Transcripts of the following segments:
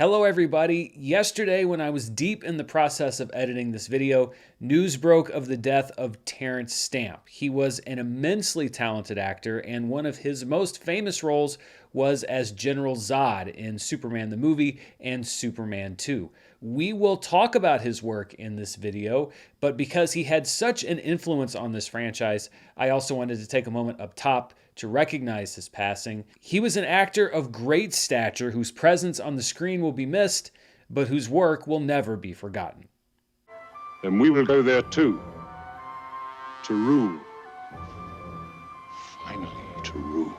Hello everybody. Yesterday when I was deep in the process of editing this video, news broke of the death of Terrence Stamp. He was an immensely talented actor, and one of his most famous roles was as General Zod in Superman the movie and Superman 2. We will talk about his work in this video, but because he had such an influence on this franchise, I also wanted to take a moment up top to recognize his passing. He was an actor of great stature whose presence on the screen will be missed, but whose work will never be forgotten. And we will go there too, to rule. Finally, to rule.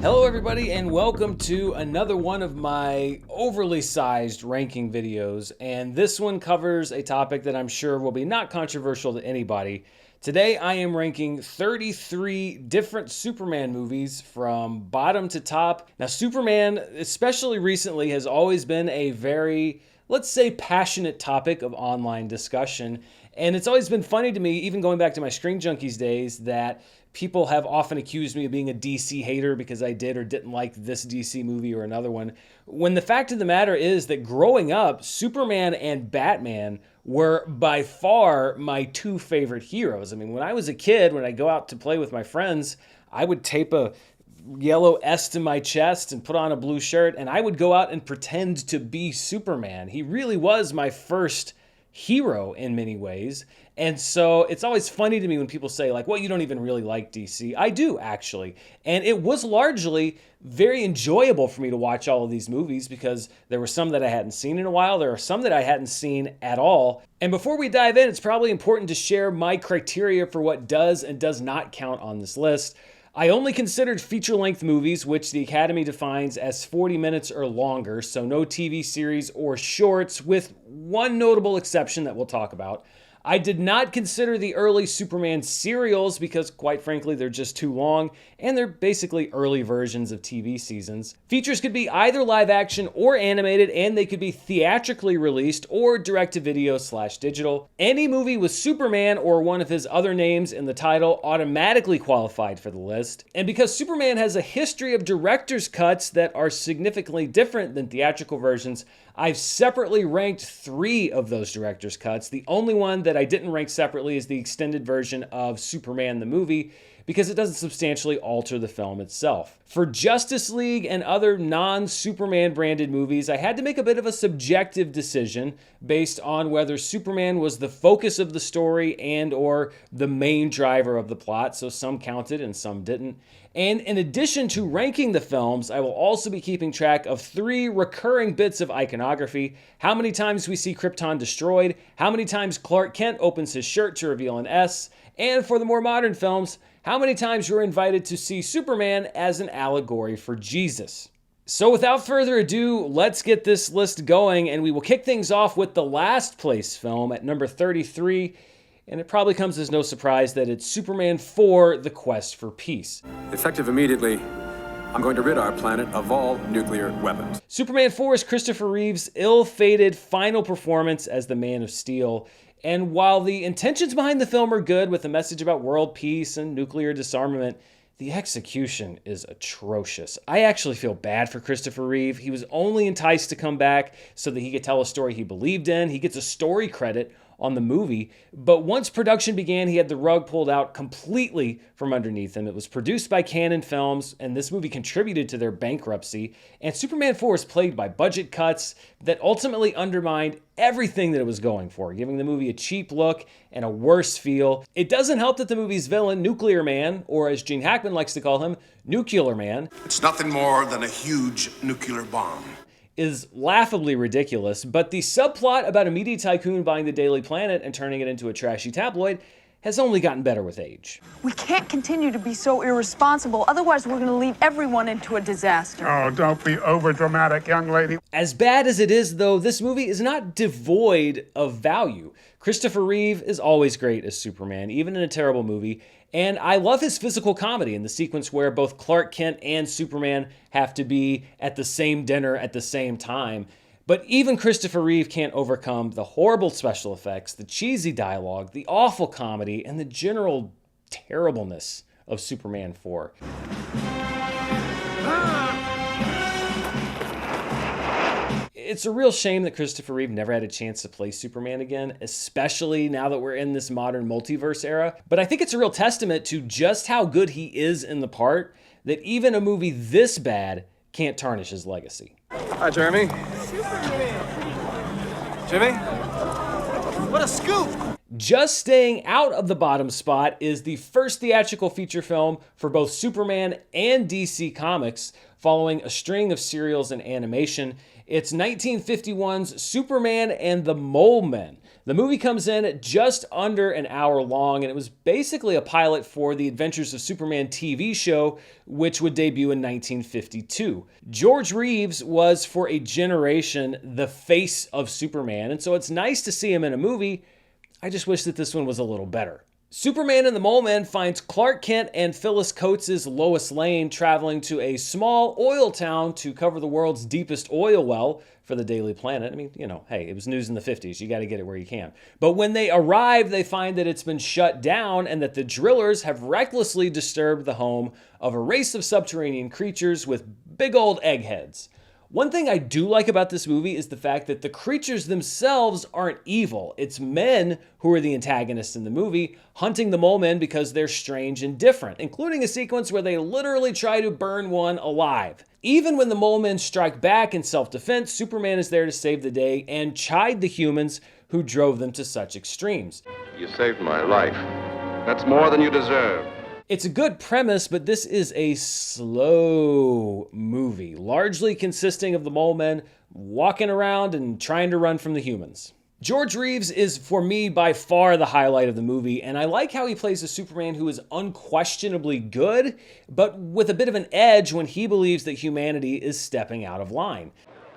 Hello everybody, and welcome to another one of my overly sized ranking videos, and this one covers a topic that I'm sure will be not controversial to anybody. Today I am ranking 33 different Superman movies from bottom to top. Now Superman, especially recently, has always been a very, let's say, passionate topic of online discussion, and it's always been funny to me, even going back to my Screen Junkies days, that people have often accused me of being a DC hater because I did or didn't like this DC movie or another one, when the fact of the matter is that growing up, Superman and Batman were by far my two favorite heroes. I mean, when I was a kid, when I'd go out to play with my friends, I would tape a yellow S to my chest and put on a blue shirt, and I would go out and pretend to be Superman. He really was my first hero in many ways. And so it's always funny to me when people say, like, well, you don't even really like DC. I do, actually. And it was largely very enjoyable for me to watch all of these movies because there were some that I hadn't seen in a while. There are some that I hadn't seen at all. And before we dive in, it's probably important to share my criteria for what does and does not count on this list. I only considered feature-length movies, which the Academy defines as 40 minutes or longer, so no TV series or shorts, with one notable exception that we'll talk about. I did not consider the early Superman serials because, quite frankly, they're just too long, and they're basically early versions of TV seasons. Features could be either live action or animated, and they could be theatrically released or direct-to-video/digital. Any movie with Superman or one of his other names in the title automatically qualified for the list. And because Superman has a history of director's cuts that are significantly different than theatrical versions, I've separately ranked 3 of those director's cuts. The only one that I didn't rank separately is the extended version of Superman the movie, because it doesn't substantially alter the film itself. For Justice League and other non-Superman branded movies, I had to make a bit of a subjective decision based on whether Superman was the focus of the story and or the main driver of the plot, so some counted and some didn't. And in addition to ranking the films, I will also be keeping track of 3 recurring bits of iconography: how many times we see Krypton destroyed, how many times Clark Kent opens his shirt to reveal an S, and for the more modern films, how many times you're invited to see Superman as an allegory for Jesus. So without further ado, let's get this list going, and we will kick things off with the last place film at number 33, and it probably comes as no surprise that it's Superman 4: The Quest for Peace. Effective immediately, I'm going to rid our planet of all nuclear weapons. Superman 4 is Christopher Reeves' ill-fated final performance as the Man of Steel. And while the intentions behind the film are good, with a message about world peace and nuclear disarmament, the execution is atrocious. I actually feel bad for Christopher Reeve. He was only enticed to come back so that he could tell a story he believed in. He gets a story credit on the movie, but once production began, he had the rug pulled out completely from underneath him. It was produced by Cannon Films, and this movie contributed to their bankruptcy. And Superman 4 is plagued by budget cuts that ultimately undermined everything that it was going for, giving the movie a cheap look and a worse feel. It doesn't help that the movie's villain, Nuclear Man, or as Gene Hackman likes to call him, Nuclear Man, it's nothing more than a huge nuclear bomb, is laughably ridiculous, but the subplot about a media tycoon buying the Daily Planet and turning it into a trashy tabloid has only gotten better with age. We can't continue to be so irresponsible, otherwise we're going to lead everyone into a disaster. Oh, don't be overdramatic, young lady. As bad as it is, though, this movie is not devoid of value. Christopher Reeve is always great as Superman, even in a terrible movie, and I love his physical comedy in the sequence where both Clark Kent and Superman have to be at the same dinner at the same time. But even Christopher Reeve can't overcome the horrible special effects, the cheesy dialogue, the awful comedy, and the general terribleness of Superman 4. It's a real shame that Christopher Reeve never had a chance to play Superman again, especially now that we're in this modern multiverse era. But I think it's a real testament to just how good he is in the part that even a movie this bad can't tarnish his legacy. Hi, Jeremy. Jimmy? What a scoop! Just staying out of the bottom spot is the first theatrical feature film for both Superman and DC Comics, following a string of serials and animation. It's 1951's Superman and the Mole Men. The movie comes in at just under an hour long, and it was basically a pilot for the Adventures of Superman TV show, which would debut in 1952. George Reeves was, for a generation, the face of Superman, and so it's nice to see him in a movie. I just wish that this one was a little better. Superman and the Mole Men finds Clark Kent and Phyllis Coates' Lois Lane traveling to a small oil town to cover the world's deepest oil well for the Daily Planet. I mean, you know, hey, it was news in the 50s. You got to get it where you can. But when they arrive, they find that it's been shut down and that the drillers have recklessly disturbed the home of a race of subterranean creatures with big old eggheads. One thing I do like about this movie is the fact that the creatures themselves aren't evil. It's men who are the antagonists in the movie, hunting the mole men because they're strange and different, including a sequence where they literally try to burn one alive. Even when the mole men strike back in self-defense, Superman is there to save the day and chide the humans who drove them to such extremes. You saved my life. That's more than you deserve. It's a good premise, but this is a slow movie, largely consisting of the mole men walking around and trying to run from the humans. George Reeves is, for me, by far the highlight of the movie, and I like how he plays a Superman who is unquestionably good, but with a bit of an edge when he believes that humanity is stepping out of line.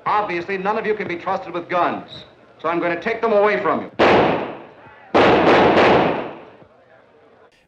Obviously, none of you can be trusted with guns, so I'm going to take them away from you.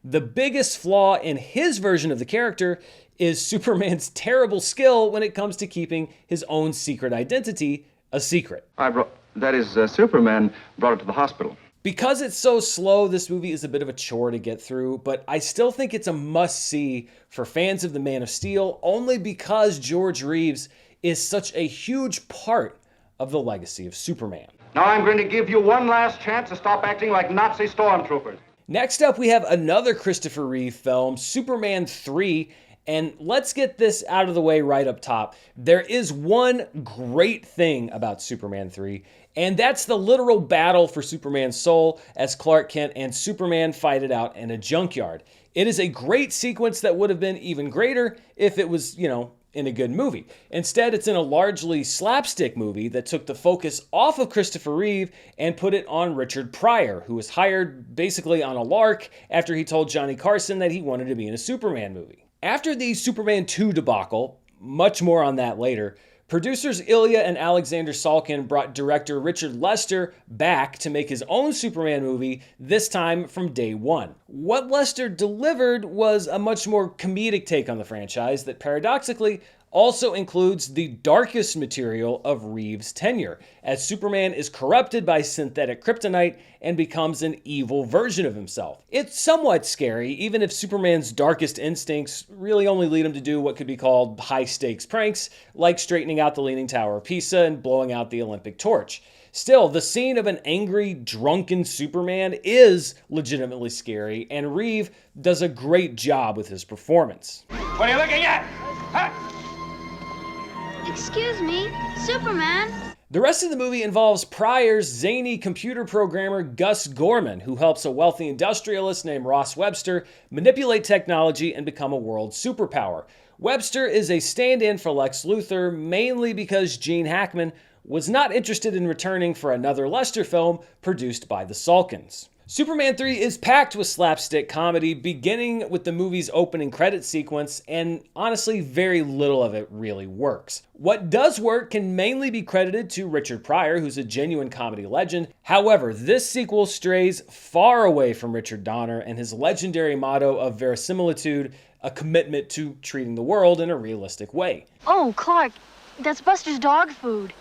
The biggest flaw in his version of the character is Superman's terrible skill when it comes to keeping his own secret identity a secret. Superman brought it to the hospital. Because it's so slow, this movie is a bit of a chore to get through, but I still think it's a must-see for fans of the Man of Steel, only because George Reeves is such a huge part of the legacy of Superman. Now I'm going to give you one last chance to stop acting like Nazi stormtroopers. Next up, we have another Christopher Reeve film, Superman 3, and let's get this out of the way right up top. There is one great thing about Superman 3, and that's the literal battle for Superman's soul as Clark Kent and Superman fight it out in a junkyard. It is a great sequence that would have been even greater if it was, in a good movie. Instead, it's in a largely slapstick movie that took the focus off of Christopher Reeve and put it on Richard Pryor, who was hired basically on a lark after he told Johnny Carson that he wanted to be in a Superman movie. After the Superman 2 debacle, much more on that later, producers Ilya and Alexander Salkin brought director Richard Lester back to make his own Superman movie, this time from day one. What Lester delivered was a much more comedic take on the franchise that paradoxically also includes the darkest material of Reeves' tenure, as Superman is corrupted by synthetic kryptonite and becomes an evil version of himself. It's somewhat scary, even if Superman's darkest instincts really only lead him to do what could be called high-stakes pranks, like straightening out the Leaning Tower of Pisa and blowing out the Olympic torch. Still, the scene of an angry, drunken Superman is legitimately scary, and Reeve does a great job with his performance. What are you looking at? Huh? Excuse me, Superman? The rest of the movie involves Pryor's zany computer programmer Gus Gorman, who helps a wealthy industrialist named Ross Webster manipulate technology and become a world superpower. Webster is a stand-in for Lex Luthor, mainly because Gene Hackman was not interested in returning for another Lester film produced by the Salkins. Superman 3 is packed with slapstick comedy, beginning with the movie's opening credit sequence, and honestly, very little of it really works. What does work can mainly be credited to Richard Pryor, who's a genuine comedy legend. However, this sequel strays far away from Richard Donner and his legendary motto of verisimilitude, a commitment to treating the world in a realistic way. Oh, Clark, that's Buster's dog food.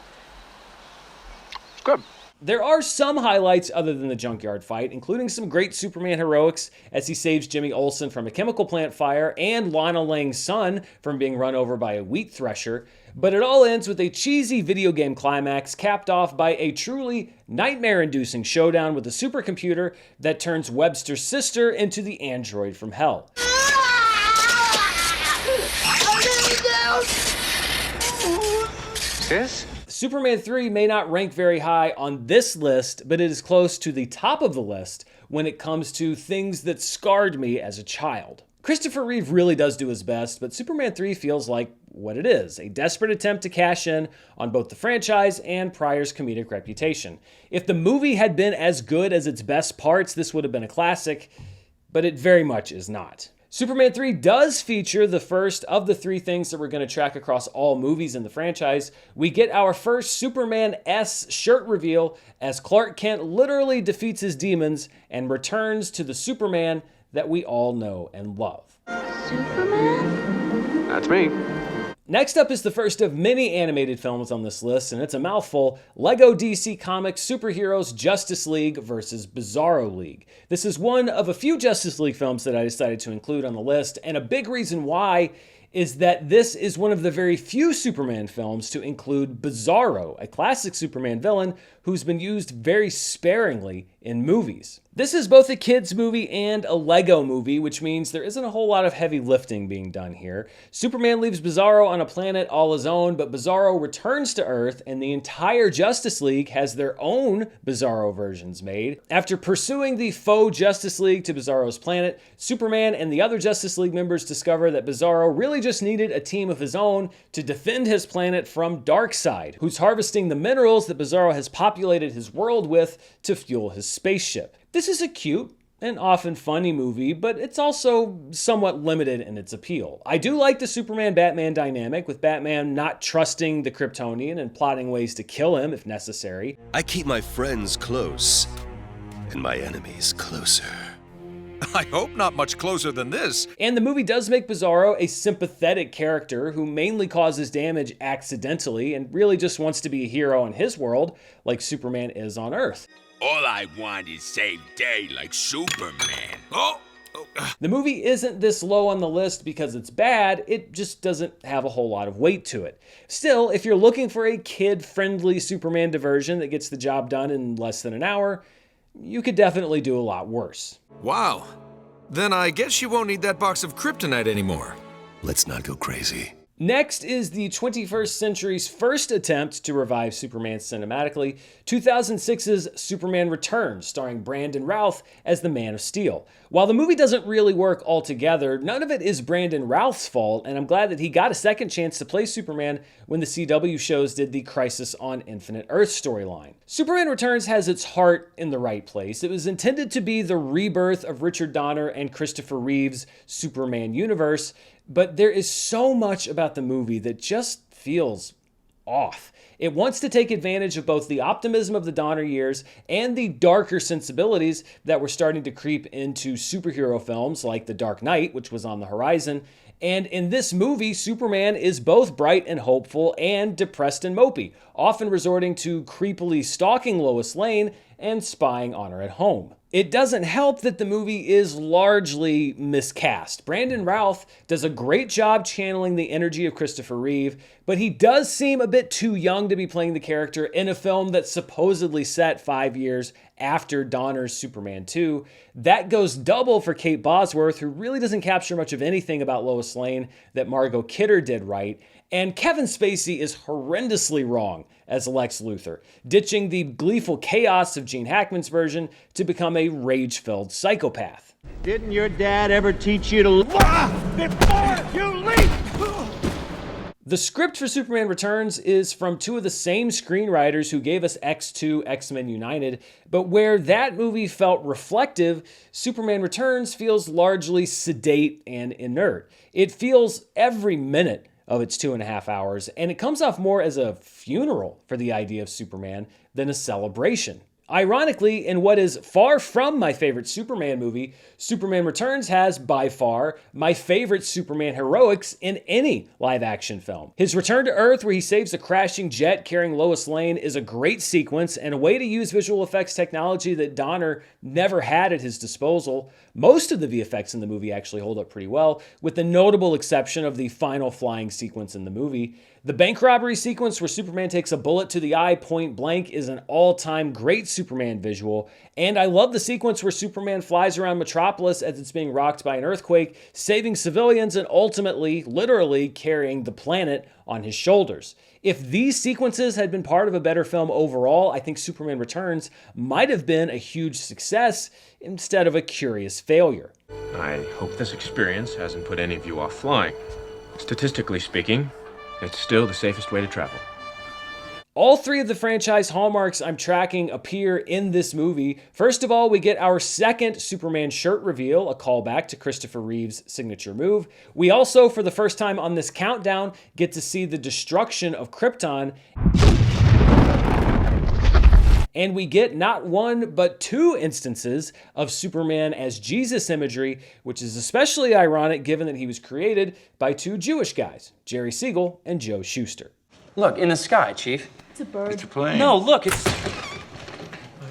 Good. There are some highlights other than the junkyard fight, including some great Superman heroics as he saves Jimmy Olsen from a chemical plant fire and Lana Lang's son from being run over by a wheat thresher. But it all ends with a cheesy video game climax capped off by a truly nightmare-inducing showdown with a supercomputer that turns Webster's sister into the android from hell. Yes? Superman 3 may not rank very high on this list, but it is close to the top of the list when it comes to things that scarred me as a child. Christopher Reeve really does do his best, but Superman 3 feels like what it is, a desperate attempt to cash in on both the franchise and Pryor's comedic reputation. If the movie had been as good as its best parts, this would have been a classic, but it very much is not. Superman 3 does feature the first of the three things that we're going to track across all movies in the franchise. We get our first Superman S shirt reveal as Clark Kent literally defeats his demons and returns to the Superman that we all know and love. Superman? That's me. Next up is the first of many animated films on this list, and it's a mouthful: Lego DC Comics Superheroes Justice League vs. Bizarro League. This is one of a few Justice League films that I decided to include on the list, and a big reason why is that this is one of the very few Superman films to include Bizarro, a classic Superman villain who's been used very sparingly in movies. This is both a kids movie and a Lego movie, which means there isn't a whole lot of heavy lifting being done here. Superman leaves Bizarro on a planet all his own, but Bizarro returns to Earth, and the entire Justice League has their own Bizarro versions made. After pursuing the faux Justice League to Bizarro's planet, Superman and the other Justice League members discover that Bizarro really just needed a team of his own to defend his planet from Darkseid, who's harvesting the minerals that Bizarro has populated his world with to fuel his spaceship. This is a cute and often funny movie, but it's also somewhat limited in its appeal. I do like the Superman-Batman dynamic, with Batman not trusting the Kryptonian and plotting ways to kill him if necessary. I keep my friends close and my enemies closer. I hope not much closer than this. And the movie does make Bizarro a sympathetic character who mainly causes damage accidentally and really just wants to be a hero in his world, like Superman is on Earth. All I want is save day like Superman. Oh! The movie isn't this low on the list because it's bad, it just doesn't have a whole lot of weight to it. Still, if you're looking for a kid-friendly Superman diversion that gets the job done in less than an hour, you could definitely do a lot worse. Wow. Then I guess you won't need that box of kryptonite anymore. Let's not go crazy. Next is the 21st century's first attempt to revive Superman cinematically, 2006's Superman Returns, starring Brandon Routh as the Man of Steel. While the movie doesn't really work altogether, none of it is Brandon Routh's fault, and I'm glad that he got a second chance to play Superman when the CW shows did the Crisis on Infinite Earth storyline. Superman Returns has its heart in the right place. It was intended to be the rebirth of Richard Donner and Christopher Reeves' Superman universe, but there is so much about the movie that just feels off. It wants to take advantage of both the optimism of the Donner years and the darker sensibilities that were starting to creep into superhero films like The Dark Knight, which was on the horizon. And in this movie, Superman is both bright and hopeful and depressed and mopey, often resorting to creepily stalking Lois Lane and spying on her at home. It doesn't help that the movie is largely miscast. Brandon Routh does a great job channeling the energy of Christopher Reeve, but he does seem a bit too young to be playing the character in a film that's supposedly set 5 years after Donner's Superman 2. That goes double for Kate Bosworth, who really doesn't capture much of anything about Lois Lane that Margot Kidder did right. And Kevin Spacey is horrendously wrong as Lex Luthor, ditching the gleeful chaos of Gene Hackman's version to become a rage-filled psychopath. Didn't your dad ever teach you to before you leap? The script for Superman Returns is from two of the same screenwriters who gave us X2, X-Men United, but where that movie felt reflective, Superman Returns feels largely sedate and inert. It feels every minute of its 2.5 hours, and it comes off more as a funeral for the idea of Superman than a celebration. Ironically, in what is far from my favorite Superman movie, Superman Returns has, by far, my favorite Superman heroics in any live-action film. His return to Earth, where he saves a crashing jet carrying Lois Lane, is a great sequence and a way to use visual effects technology that Donner never had at his disposal. Most of the VFX in the movie actually hold up pretty well, with the notable exception of the final flying sequence in the movie. The bank robbery sequence where Superman takes a bullet to the eye point blank is an all-time great Superman visual, and I love the sequence where Superman flies around Metropolis as it's being rocked by an earthquake, saving civilians and ultimately, literally, carrying the planet on his shoulders. If these sequences had been part of a better film overall, I think Superman Returns might have been a huge success instead of a curious failure. I hope this experience hasn't put any of you off flying. Statistically speaking, it's still the safest way to travel. All three of the franchise hallmarks I'm tracking appear in this movie. First of all, we get our second Superman shirt reveal, a callback to Christopher Reeves' signature move. We also, for the first time on this countdown, get to see the destruction of Krypton. And we get not one, but two instances of Superman as Jesus imagery, which is especially ironic given that he was created by two Jewish guys, Jerry Siegel and Joe Shuster. Look, in the sky, Chief. It's a bird. It's a plane. No, look, it's...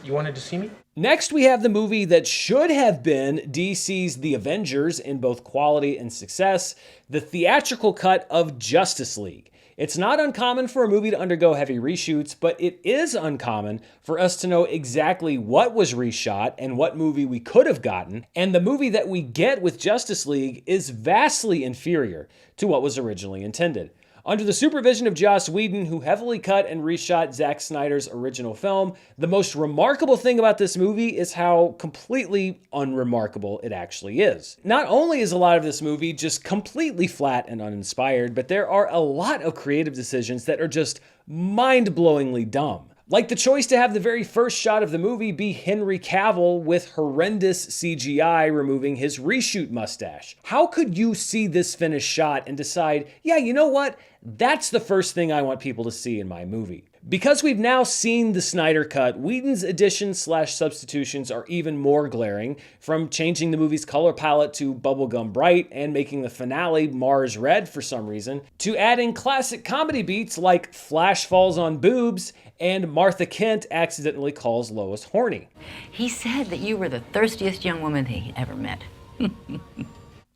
You wanted to see me? Next, we have the movie that should have been DC's The Avengers in both quality and success, the theatrical cut of Justice League. It's not uncommon for a movie to undergo heavy reshoots, but it is uncommon for us to know exactly what was reshot and what movie we could have gotten, and the movie that we get with Justice League is vastly inferior to what was originally intended. Under the supervision of Joss Whedon, who heavily cut and reshot Zack Snyder's original film, the most remarkable thing about this movie is how completely unremarkable it actually is. Not only is a lot of this movie just completely flat and uninspired, but there are a lot of creative decisions that are just mind-blowingly dumb. Like the choice to have the very first shot of the movie be Henry Cavill with horrendous CGI removing his reshoot mustache. How could you see this finished shot and decide, yeah, you know what? That's the first thing I want people to see in my movie. Because we've now seen the Snyder Cut, Whedon's additions/substitutions are even more glaring, from changing the movie's color palette to bubblegum bright and making the finale Mars red for some reason, to adding classic comedy beats like Flash falls on boobs and Martha Kent accidentally calls Lois horny. He said that you were the thirstiest young woman he ever met.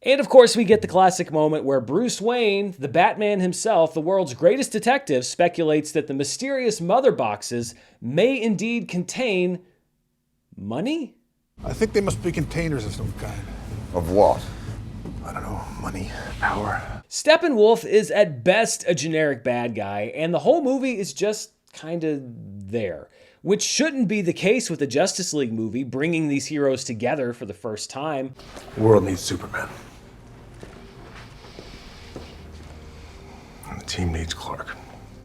And of course, we get the classic moment where Bruce Wayne, the Batman himself, the world's greatest detective, speculates that the mysterious mother boxes may indeed contain money? I think they must be containers of some kind. Of what? I don't know, money, power. Steppenwolf is at best a generic bad guy, and the whole movie is just kind of there. Which shouldn't be the case with the Justice League movie, bringing these heroes together for the first time. The world needs Superman. And the team needs Clark.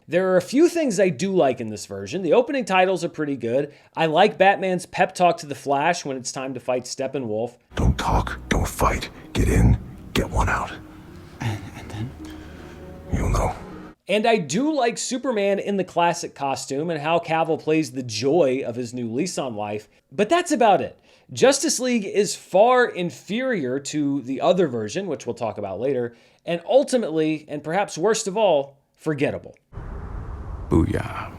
There are a few things I do like in this version. The opening titles are pretty good. I like Batman's pep talk to the Flash when it's time to fight Steppenwolf. Don't talk, don't fight. Get in, get one out. And then? You'll know. And I do like Superman in the classic costume and how Cavill plays the joy of his new lease on life, but that's about it. Justice League is far inferior to the other version, which we'll talk about later, and ultimately, and perhaps worst of all, forgettable. Booyah.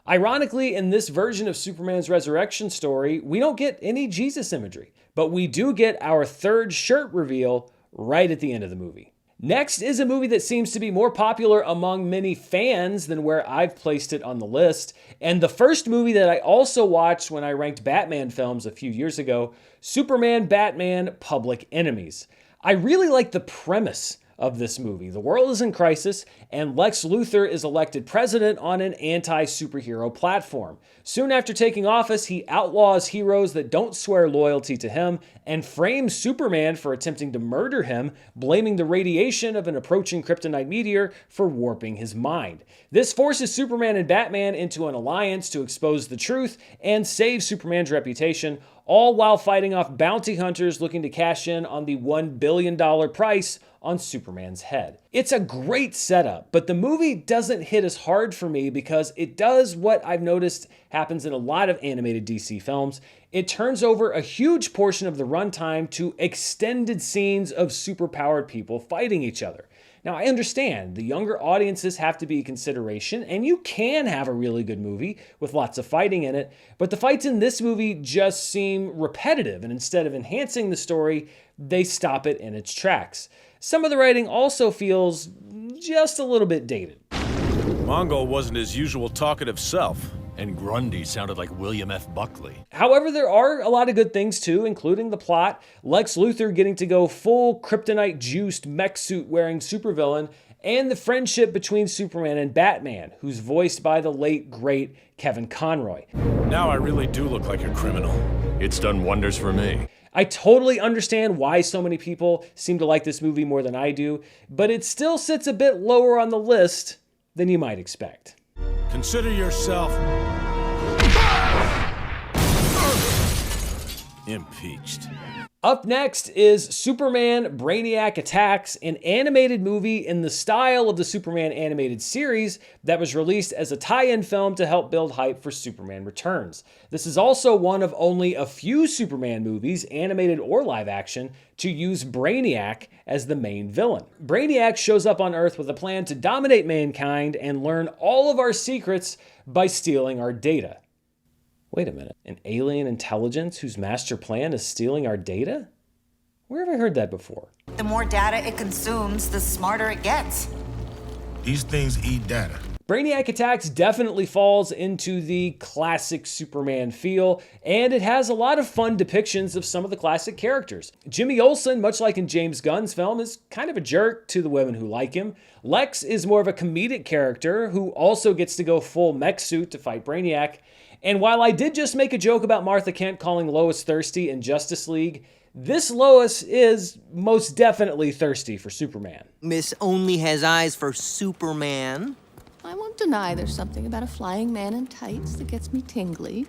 Ironically, in this version of Superman's resurrection story, we don't get any Jesus imagery, but we do get our third shirt reveal right at the end of the movie. Next is a movie that seems to be more popular among many fans than where I've placed it on the list, and the first movie that I also watched when I ranked Batman films a few years ago, Superman, Batman, Public Enemies. I really like the premise of this movie. The world is in crisis, and Lex Luthor is elected president on an anti-superhero platform. Soon after taking office, he outlaws heroes that don't swear loyalty to him and frames Superman for attempting to murder him, blaming the radiation of an approaching kryptonite meteor for warping his mind. This forces Superman and Batman into an alliance to expose the truth and save Superman's reputation, all while fighting off bounty hunters looking to cash in on the $1 billion price on Superman's head. It's a great setup, but the movie doesn't hit as hard for me because it does what I've noticed happens in a lot of animated DC films. It turns over a huge portion of the runtime to extended scenes of superpowered people fighting each other. Now, I understand the younger audiences have to be a consideration, and you can have a really good movie with lots of fighting in it, but the fights in this movie just seem repetitive, and instead of enhancing the story, they stop it in its tracks. Some of the writing also feels just a little bit dated. Mongo wasn't his usual talkative self, and Grundy sounded like William F. Buckley. However, there are a lot of good things too, including the plot, Lex Luthor getting to go full kryptonite-juiced mech suit wearing supervillain, and the friendship between Superman and Batman, who's voiced by the late, great Kevin Conroy. Now I really do look like a criminal. It's done wonders for me. I totally understand why so many people seem to like this movie more than I do, but it still sits a bit lower on the list than you might expect. Consider yourself impeached. Up next is Superman Brainiac Attacks, an animated movie in the style of the Superman animated series that was released as a tie-in film to help build hype for Superman Returns. This is also one of only a few Superman movies, animated or live action, to use Brainiac as the main villain. Brainiac shows up on Earth with a plan to dominate mankind and learn all of our secrets by stealing our data. Wait a minute, an alien intelligence whose master plan is stealing our data? Where have I heard that before? The more data it consumes, the smarter it gets. These things eat data. Brainiac Attacks definitely falls into the classic Superman feel, and it has a lot of fun depictions of some of the classic characters. Jimmy Olsen, much like in James Gunn's film, is kind of a jerk to the women who like him. Lex is more of a comedic character who also gets to go full mech suit to fight Brainiac. And while I did just make a joke about Martha Kent calling Lois thirsty in Justice League, this Lois is most definitely thirsty for Superman. Miss only has eyes for Superman. I won't deny there's something about a flying man in tights that gets me tingly.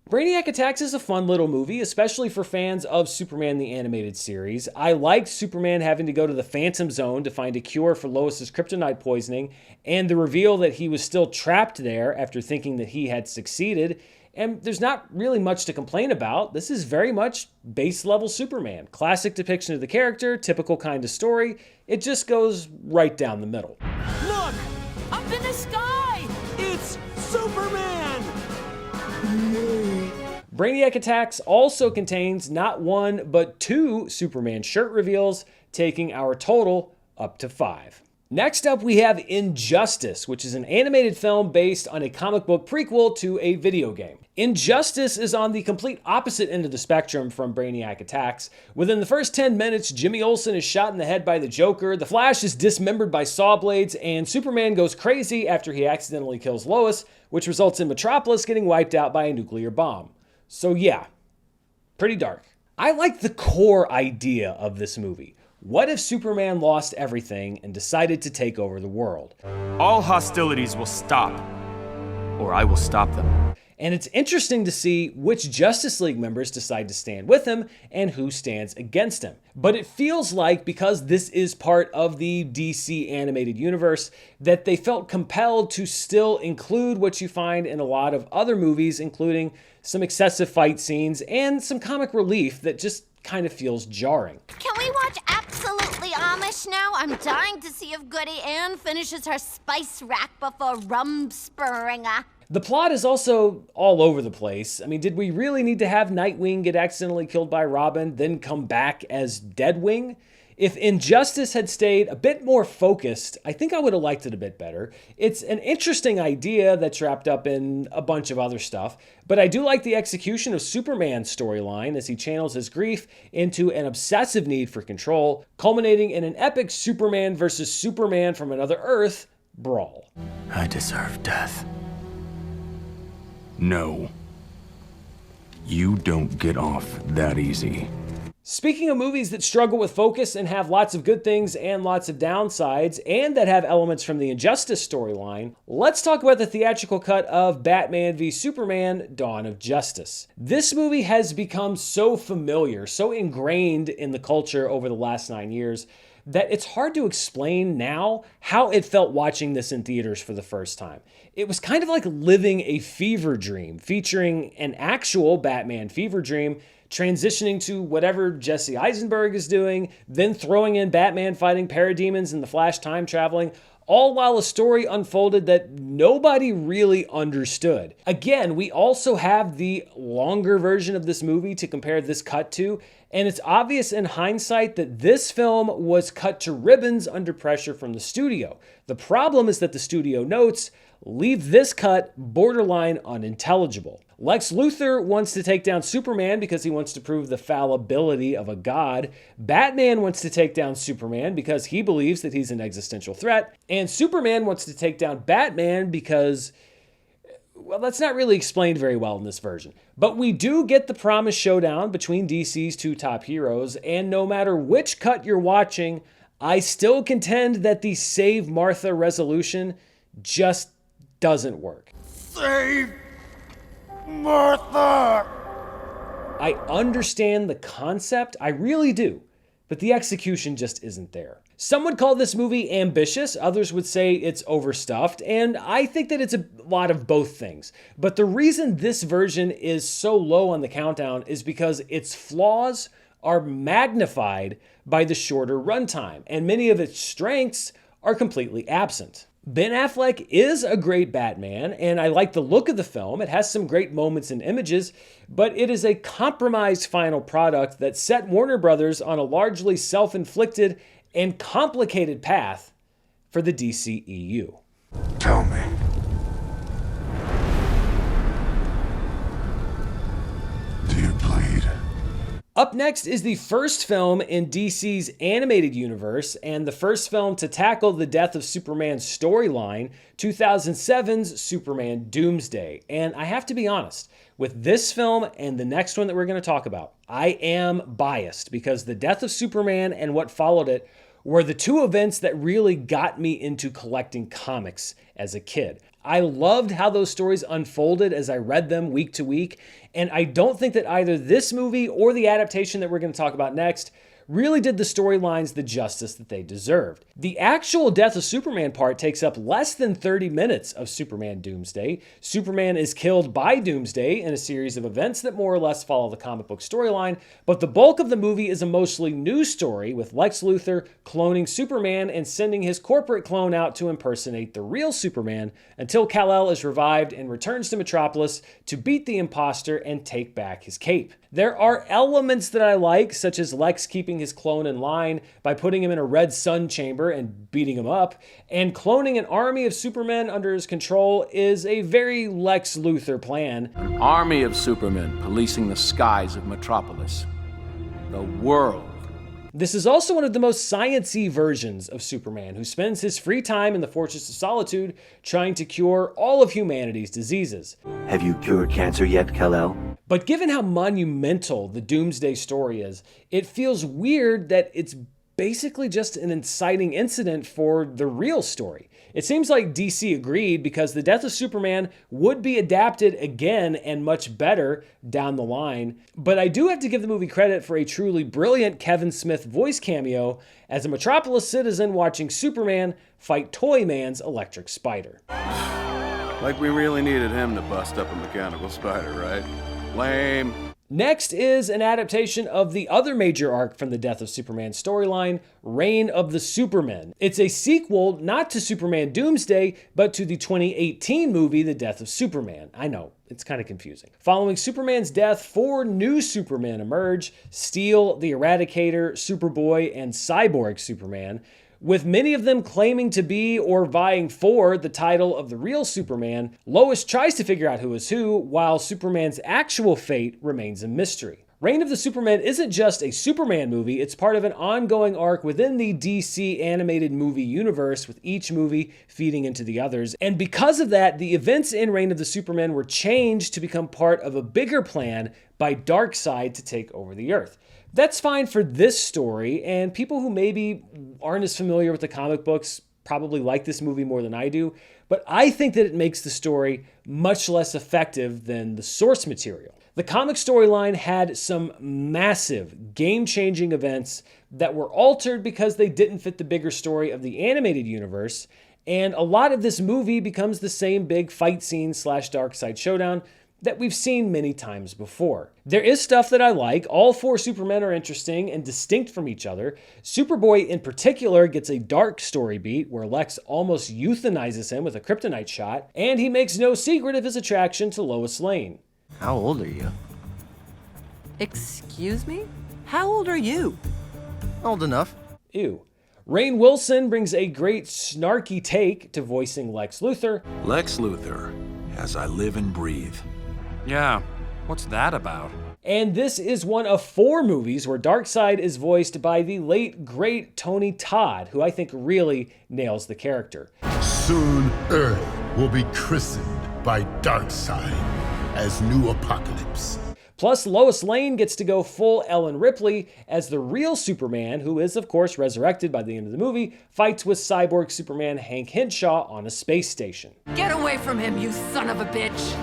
Brainiac Attacks is a fun little movie, especially for fans of Superman the Animated Series. I liked Superman having to go to the Phantom Zone to find a cure for Lois's kryptonite poisoning, and the reveal that he was still trapped there after thinking that he had succeeded. And there's not really much to complain about. This is very much base level Superman. Classic depiction of the character, typical kind of story. It just goes right down the middle. Look! Up in the sky! It's Superman! Brainiac Attacks also contains not one, but 2 Superman shirt reveals, taking our total up to 5. Next up, we have Injustice, which is an animated film based on a comic book prequel to a video game. Injustice is on the complete opposite end of the spectrum from Brainiac Attacks. Within the first 10 minutes, Jimmy Olsen is shot in the head by the Joker, the Flash is dismembered by saw blades, and Superman goes crazy after he accidentally kills Lois, which results in Metropolis getting wiped out by a nuclear bomb. So yeah, pretty dark. I like the core idea of this movie. What if Superman lost everything and decided to take over the world? All hostilities will stop, or I will stop them. And it's interesting to see which Justice League members decide to stand with him and who stands against him. But it feels like, because this is part of the DC animated universe, that they felt compelled to still include what you find in a lot of other movies, including some excessive fight scenes and some comic relief that just kind of feels jarring. Can we watch Absolutely Amish now? I'm dying to see if Goody Ann finishes her spice rack before Rumspringa. The plot is also all over the place. I mean, did we really need to have Nightwing get accidentally killed by Robin, then come back as Deadwing? If Injustice had stayed a bit more focused, I think I would have liked it a bit better. It's an interesting idea that's wrapped up in a bunch of other stuff, but I do like the execution of Superman's storyline as he channels his grief into an obsessive need for control, culminating in an epic Superman versus Superman from Another Earth brawl. I deserve death. No. You don't get off that easy. Speaking of movies that struggle with focus and have lots of good things and lots of downsides, and that have elements from the Injustice storyline, let's talk about the theatrical cut of Batman v Superman: Dawn of Justice. This movie has become so familiar, so ingrained in the culture over the last 9 years, that it's hard to explain now how it felt watching this in theaters for the first time. It was kind of like living a fever dream, featuring an actual Batman fever dream, transitioning to whatever Jesse Eisenberg is doing, then throwing in Batman fighting parademons and the Flash time traveling, all while a story unfolded that nobody really understood. Again, we also have the longer version of this movie to compare this cut to, and it's obvious in hindsight that this film was cut to ribbons under pressure from the studio. The problem is that the studio notes leave this cut borderline unintelligible. Lex Luthor wants to take down Superman because he wants to prove the fallibility of a god. Batman wants to take down Superman because he believes that he's an existential threat. And Superman wants to take down Batman because, well, that's not really explained very well in this version. But we do get the promised showdown between DC's two top heroes, and no matter which cut you're watching, I still contend that the Save Martha resolution just doesn't work. Save Martha! I understand the concept, I really do, but the execution just isn't there. Some would call this movie ambitious, others would say it's overstuffed, and I think that it's a lot of both things. But the reason this version is so low on the countdown is because its flaws are magnified by the shorter runtime, and many of its strengths are completely absent. Ben Affleck is a great Batman, and I like the look of the film. It has some great moments and images, but it is a compromised final product that set Warner Brothers on a largely self-inflicted and complicated path for the DCEU. Tell me. Do you bleed? Up next is the first film in DC's animated universe and the first film to tackle the death of Superman's storyline, 2007's Superman Doomsday. And I have to be honest, with this film and the next one that we're going to talk about, I am biased because the death of Superman and what followed it were the two events that really got me into collecting comics as a kid. I loved how those stories unfolded as I read them week to week, and I don't think that either this movie or the adaptation that we're going to talk about next really did the storylines the justice that they deserved. The actual death of Superman part takes up less than 30 minutes of Superman Doomsday. Superman is killed by Doomsday in a series of events that more or less follow the comic book storyline, but the bulk of the movie is a mostly new story with Lex Luthor cloning Superman and sending his corporate clone out to impersonate the real Superman until Kal-El is revived and returns to Metropolis to beat the imposter and take back his cape. There are elements that I like, such as Lex keeping his clone in line by putting him in a red sun chamber and beating him up, and cloning an army of Supermen under his control is a very Lex Luthor plan. An army of Supermen policing the skies of Metropolis. The world. This is also one of the most science-y versions of Superman, who spends his free time in the Fortress of Solitude trying to cure all of humanity's diseases. Have you cured cancer yet, Kal-El? But given how monumental the Doomsday story is, it feels weird that it's basically just an inciting incident for the real story. It seems like DC agreed because the death of Superman would be adapted again and much better down the line. But I do have to give the movie credit for a truly brilliant Kevin Smith voice cameo as a Metropolis citizen watching Superman fight Toyman's electric spider. Like we really needed him to bust up a mechanical spider, right? Lame. Next is an adaptation of the other major arc from the death of Superman storyline, Reign of the Supermen. It's a sequel not to Superman Doomsday, but to the 2018 movie The Death of Superman. I know, it's kind of confusing. Following Superman's death, 4 new Supermen emerge: Steel, the Eradicator, Superboy, and Cyborg Superman, with many of them claiming to be or vying for the title of the real Superman. Lois tries to figure out who is who, while Superman's actual fate remains a mystery. Reign of the Supermen isn't just a Superman movie, it's part of an ongoing arc within the DC animated movie universe, with each movie feeding into the others. And because of that, the events in Reign of the Supermen were changed to become part of a bigger plan by Darkseid to take over the Earth. That's fine for this story, and people who maybe aren't as familiar with the comic books probably like this movie more than I do, but I think that it makes the story much less effective than the source material. The comic storyline had some massive, game-changing events that were altered because they didn't fit the bigger story of the animated universe, and a lot of this movie becomes the same big fight scene / Darkseid showdown that we've seen many times before. There is stuff that I like. All 4 Supermen are interesting and distinct from each other. Superboy in particular gets a dark story beat where Lex almost euthanizes him with a kryptonite shot, and he makes no secret of his attraction to Lois Lane. How old are you? Excuse me? How old are you? Old enough. Ew. Rainn Wilson brings a great snarky take to voicing Lex Luthor. Lex Luthor, as I live and breathe. Yeah, what's that about? And this is one of 4 movies where Darkseid is voiced by the late, great Tony Todd, who I think really nails the character. Soon Earth will be christened by Darkseid as New Apocalypse. Plus, Lois Lane gets to go full Ellen Ripley as the real Superman, who is, of course, resurrected by the end of the movie, fights with cyborg Superman Hank Henshaw on a space station. Get away from him, you son of a bitch!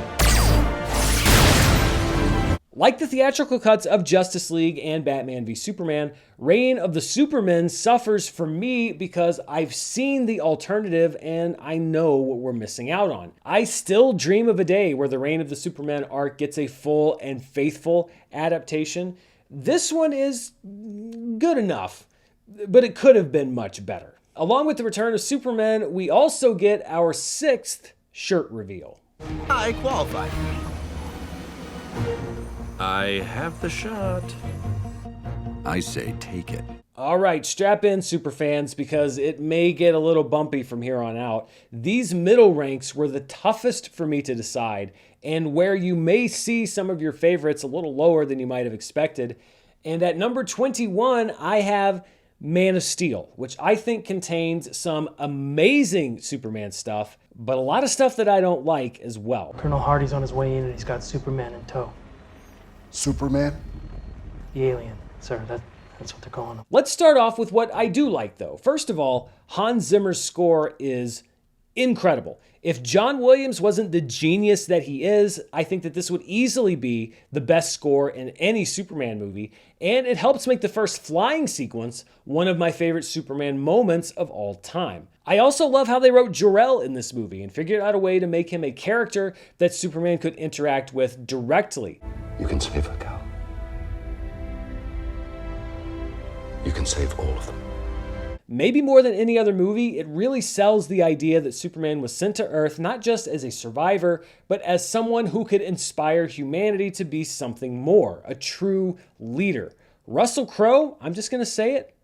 Like the theatrical cuts of Justice League and Batman v Superman, Reign of the Supermen suffers for me because I've seen the alternative and I know what we're missing out on. I still dream of a day where the Reign of the Supermen arc gets a full and faithful adaptation. This one is good enough, but it could have been much better. Along with the return of Superman, we also get our 6th shirt reveal. I qualify. I have the shot. I say take it. All right, strap in, superfans, because it may get a little bumpy from here on out. These middle ranks were the toughest for me to decide, and where you may see some of your favorites a little lower than you might have expected. And at number 21, I have Man of Steel, which I think contains some amazing Superman stuff, but a lot of stuff that I don't like as well. Colonel Hardy's on his way in and he's got Superman in tow. Superman? The alien, sir. That's what they're calling him. Let's start off with what I do like, though. First of all, Hans Zimmer's score is incredible. If John Williams wasn't the genius that he is, I think that this would easily be the best score in any Superman movie, and it helps make the first flying sequence one of my favorite Superman moments of all time. I also love how they wrote Jor-El in this movie and figured out a way to make him a character that Superman could interact with directly. You can save her, Cal. You can save all of them. Maybe more than any other movie, it really sells the idea that Superman was sent to Earth not just as a survivor, but as someone who could inspire humanity to be something more, a true leader. Russell Crowe, I'm just going to say it,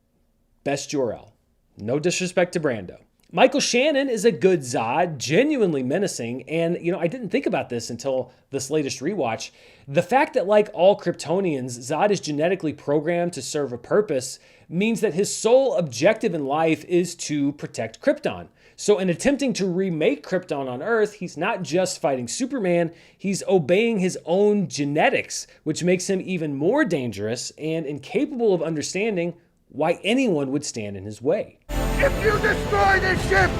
best Jor-El. No disrespect to Brando. Michael Shannon is a good Zod, genuinely menacing, and I didn't think about this until this latest rewatch. The fact that, like all Kryptonians, Zod is genetically programmed to serve a purpose means that his sole objective in life is to protect Krypton. So in attempting to remake Krypton on Earth, he's not just fighting Superman, he's obeying his own genetics, which makes him even more dangerous and incapable of understanding why anyone would stand in his way. If you destroy this ship,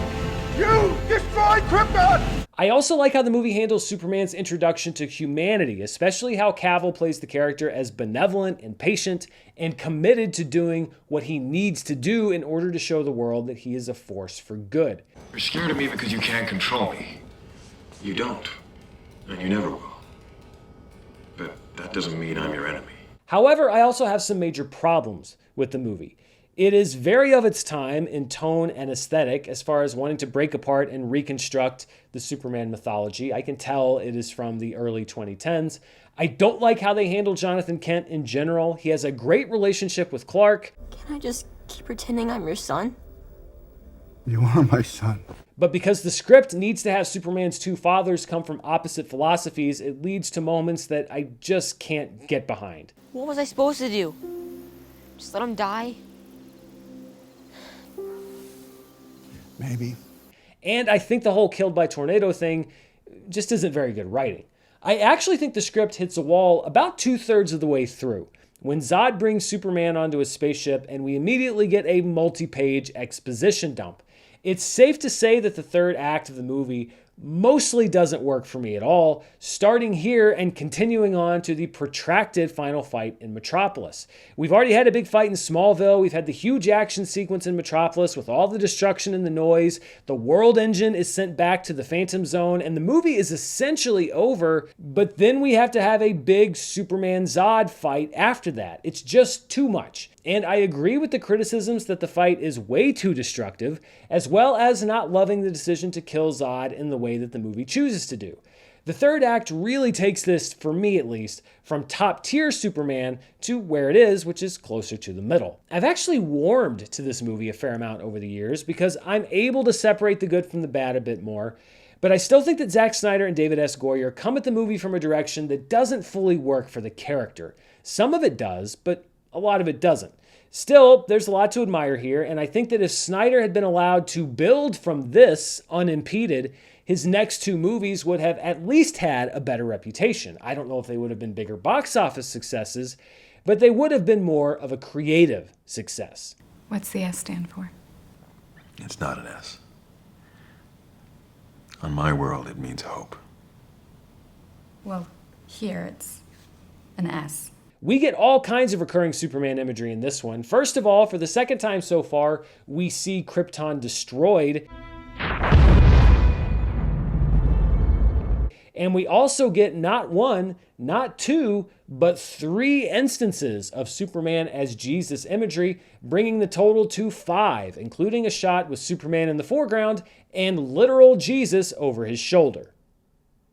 you destroy Krypton! I also like how the movie handles Superman's introduction to humanity, especially how Cavill plays the character as benevolent and patient and committed to doing what he needs to do in order to show the world that he is a force for good. You're scared of me because you can't control me. You don't, and you never will. But that doesn't mean I'm your enemy. However, I also have some major problems with the movie. It is very of its time in tone and aesthetic as far as wanting to break apart and reconstruct the Superman mythology. I can tell it is from the early 2010s. I don't like how they handle Jonathan Kent in general. He has a great relationship with Clark. Can I just keep pretending I'm your son? You are my son. But because the script needs to have Superman's 2 fathers come from opposite philosophies, it leads to moments that I just can't get behind. What was I supposed to do? Just let him die? Maybe. And I think the whole killed by tornado thing just isn't very good writing. I actually think the script hits a wall about 2/3 of the way through, when Zod brings Superman onto his spaceship and we immediately get a multi-page exposition dump. It's safe to say that the third act of the movie mostly doesn't work for me at all, starting here and continuing on to the protracted final fight in Metropolis. We've already had a big fight in Smallville. We've had the huge action sequence in Metropolis with all the destruction and the noise. The world engine is sent back to the Phantom Zone, and the movie is essentially over, but then we have to have a big Superman-Zod fight after that. It's just too much. And I agree with the criticisms that the fight is way too destructive, as well as not loving the decision to kill Zod in the way that the movie chooses to do. The third act really takes this, for me at least, from top-tier Superman to where it is, which is closer to the middle. I've actually warmed to this movie a fair amount over the years because I'm able to separate the good from the bad a bit more, but I still think that Zack Snyder and David S. Goyer come at the movie from a direction that doesn't fully work for the character. Some of it does, but a lot of it doesn't. Still, there's a lot to admire here, and I think that if Snyder had been allowed to build from this unimpeded, his next two movies would have at least had a better reputation. I don't know if they would have been bigger box office successes, but they would have been more of a creative success. What's the S stand for? It's not an S. On my world, it means hope. Well, here it's an S. We get all kinds of recurring Superman imagery in this one. First of all, for the second time so far, we see Krypton destroyed. And we also get not one, not two, but 3 instances of Superman as Jesus imagery, bringing the total to 5, including a shot with Superman in the foreground and literal Jesus over his shoulder.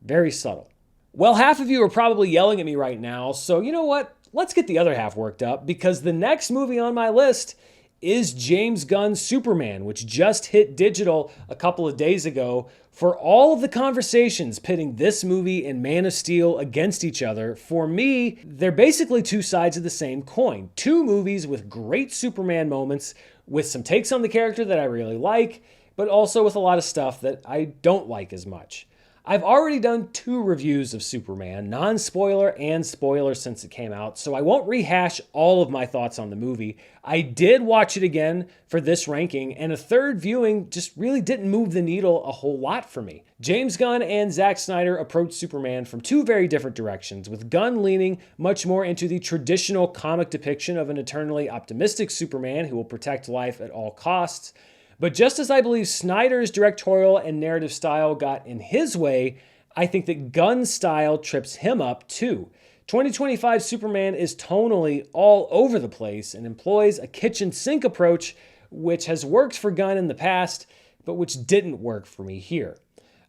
Very subtle. Well, half of you are probably yelling at me right now, so you know what? Let's get the other half worked up, because the next movie on my list is James Gunn's Superman, which just hit digital a couple of days ago. For all of the conversations pitting this movie and Man of Steel against each other, for me, they're basically two sides of the same coin. Two movies with great Superman moments, with some takes on the character that I really like, but also with a lot of stuff that I don't like as much. I've already done 2 reviews of Superman, non-spoiler and spoiler since it came out, so I won't rehash all of my thoughts on the movie. I did watch it again for this ranking, and a third viewing just really didn't move the needle a whole lot for me. James Gunn and Zack Snyder approached Superman from 2 very different directions, with Gunn leaning much more into the traditional comic depiction of an eternally optimistic Superman who will protect life at all costs. But just as I believe Snyder's directorial and narrative style got in his way, I think that Gunn's style trips him up too. 2025 Superman is tonally all over the place and employs a kitchen sink approach which has worked for Gunn in the past, but which didn't work for me here.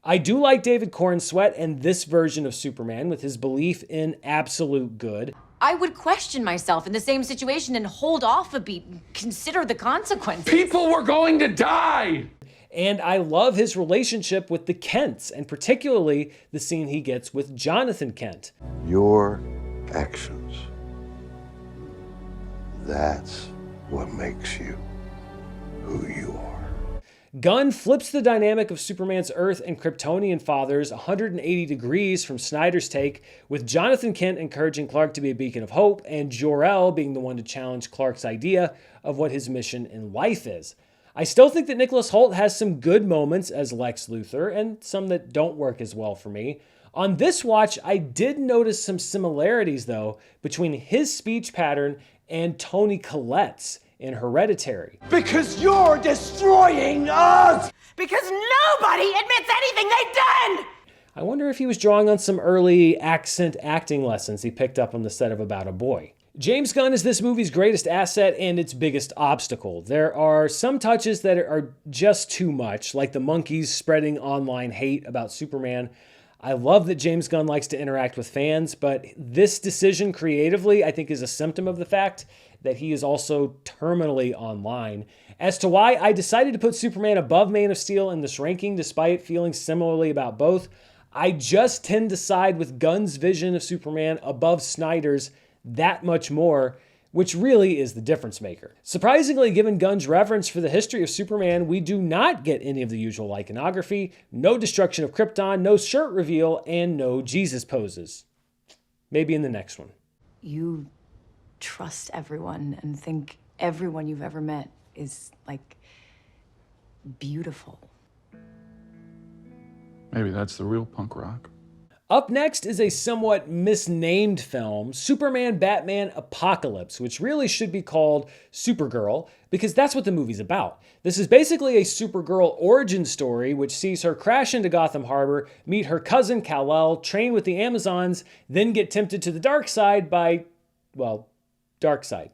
I do like David Corenswet and this version of Superman with his belief in absolute good. I would question myself in the same situation and hold off a beat and consider the consequences. People were going to die! And I love his relationship with the Kents, and particularly the scene he gets with Jonathan Kent. Your actions. That's what makes you who you are. Gunn flips the dynamic of Superman's Earth and Kryptonian fathers 180 degrees from Snyder's take, with Jonathan Kent encouraging Clark to be a beacon of hope and Jor-El being the one to challenge Clark's idea of what his mission in life is. I still think that Nicholas Hoult has some good moments as Lex Luthor and some that don't work as well for me. On this watch, I did notice some similarities, though, between his speech pattern and Toni Collette's in Hereditary. Because you're destroying us! Because nobody admits anything they've done! I wonder if he was drawing on some early accent acting lessons he picked up on the set of About a Boy. James Gunn is this movie's greatest asset and its biggest obstacle. There are some touches that are just too much, like the monkeys spreading online hate about Superman. I love that James Gunn likes to interact with fans, but this decision creatively, I think, is a symptom of the fact that he is also terminally online. As to why I decided to put Superman above Man of Steel in this ranking, despite feeling similarly about both, I just tend to side with Gunn's vision of Superman above Snyder's that much more, which really is the difference maker. Surprisingly, given Gunn's reverence for the history of Superman, we do not get any of the usual iconography, no destruction of Krypton, no shirt reveal, and no Jesus poses. Maybe in the next one. You trust everyone and think everyone you've ever met is, like, beautiful. Maybe that's the real punk rock. Up next is a somewhat misnamed film, Superman Batman Apocalypse, which really should be called Supergirl, because that's what the movie's about. This is basically a Supergirl origin story, which sees her crash into Gotham Harbor, meet her cousin Kal-El, train with the Amazons, then get tempted to the dark side by, well, Darkseid.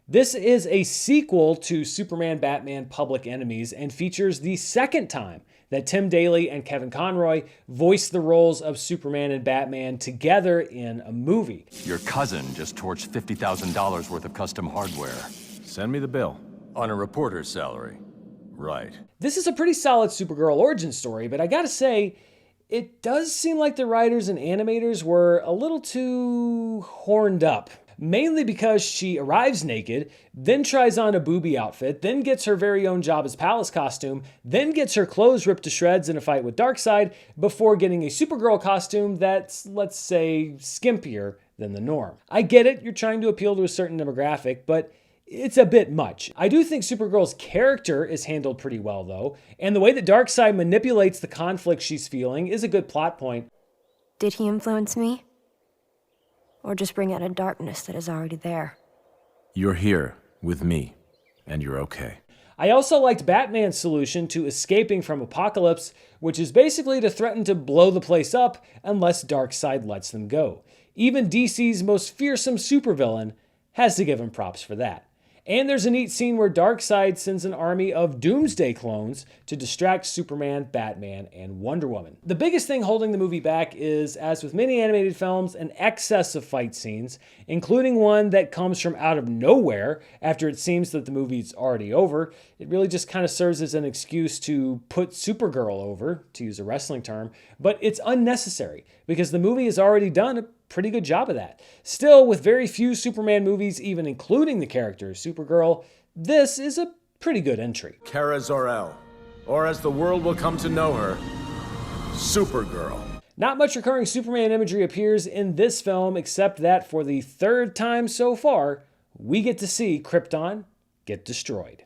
This is a sequel to Superman Batman Public Enemies and features the second time that Tim Daly and Kevin Conroy voiced the roles of Superman and Batman together in a movie. Your cousin just torched $50,000 worth of custom hardware. Send me the bill. On a reporter's salary. Right. This is a pretty solid Supergirl origin story, but I gotta say, it does seem like the writers and animators were a little too horned up. Mainly because she arrives naked, then tries on a booby outfit, then gets her very own job as Palace costume, then gets her clothes ripped to shreds in a fight with Darkseid, before getting a Supergirl costume that's, let's say, skimpier than the norm. I get it, you're trying to appeal to a certain demographic, but it's a bit much. I do think Supergirl's character is handled pretty well, though, and the way that Darkseid manipulates the conflict she's feeling is a good plot point. Did he influence me? Or just bring out a darkness that is already there? You're here with me, and you're okay. I also liked Batman's solution to escaping from Apocalypse, which is basically to threaten to blow the place up unless Darkseid lets them go. Even DC's most fearsome supervillain has to give him props for that. And there's a neat scene where Darkseid sends an army of Doomsday clones to distract Superman, Batman, and Wonder Woman. The biggest thing holding the movie back is, as with many animated films, an excess of fight scenes, including one that comes from out of nowhere after it seems that the movie's already over. It really just kind of serves as an excuse to put Supergirl over, to use a wrestling term, but it's unnecessary because the movie has already done a pretty good job of that. Still, with very few Superman movies even including the character Supergirl, this is a pretty good entry. Kara Zor-El, or as the world will come to know her, Supergirl. Not much recurring Superman imagery appears in this film, except that for the third time so far, we get to see Krypton get destroyed.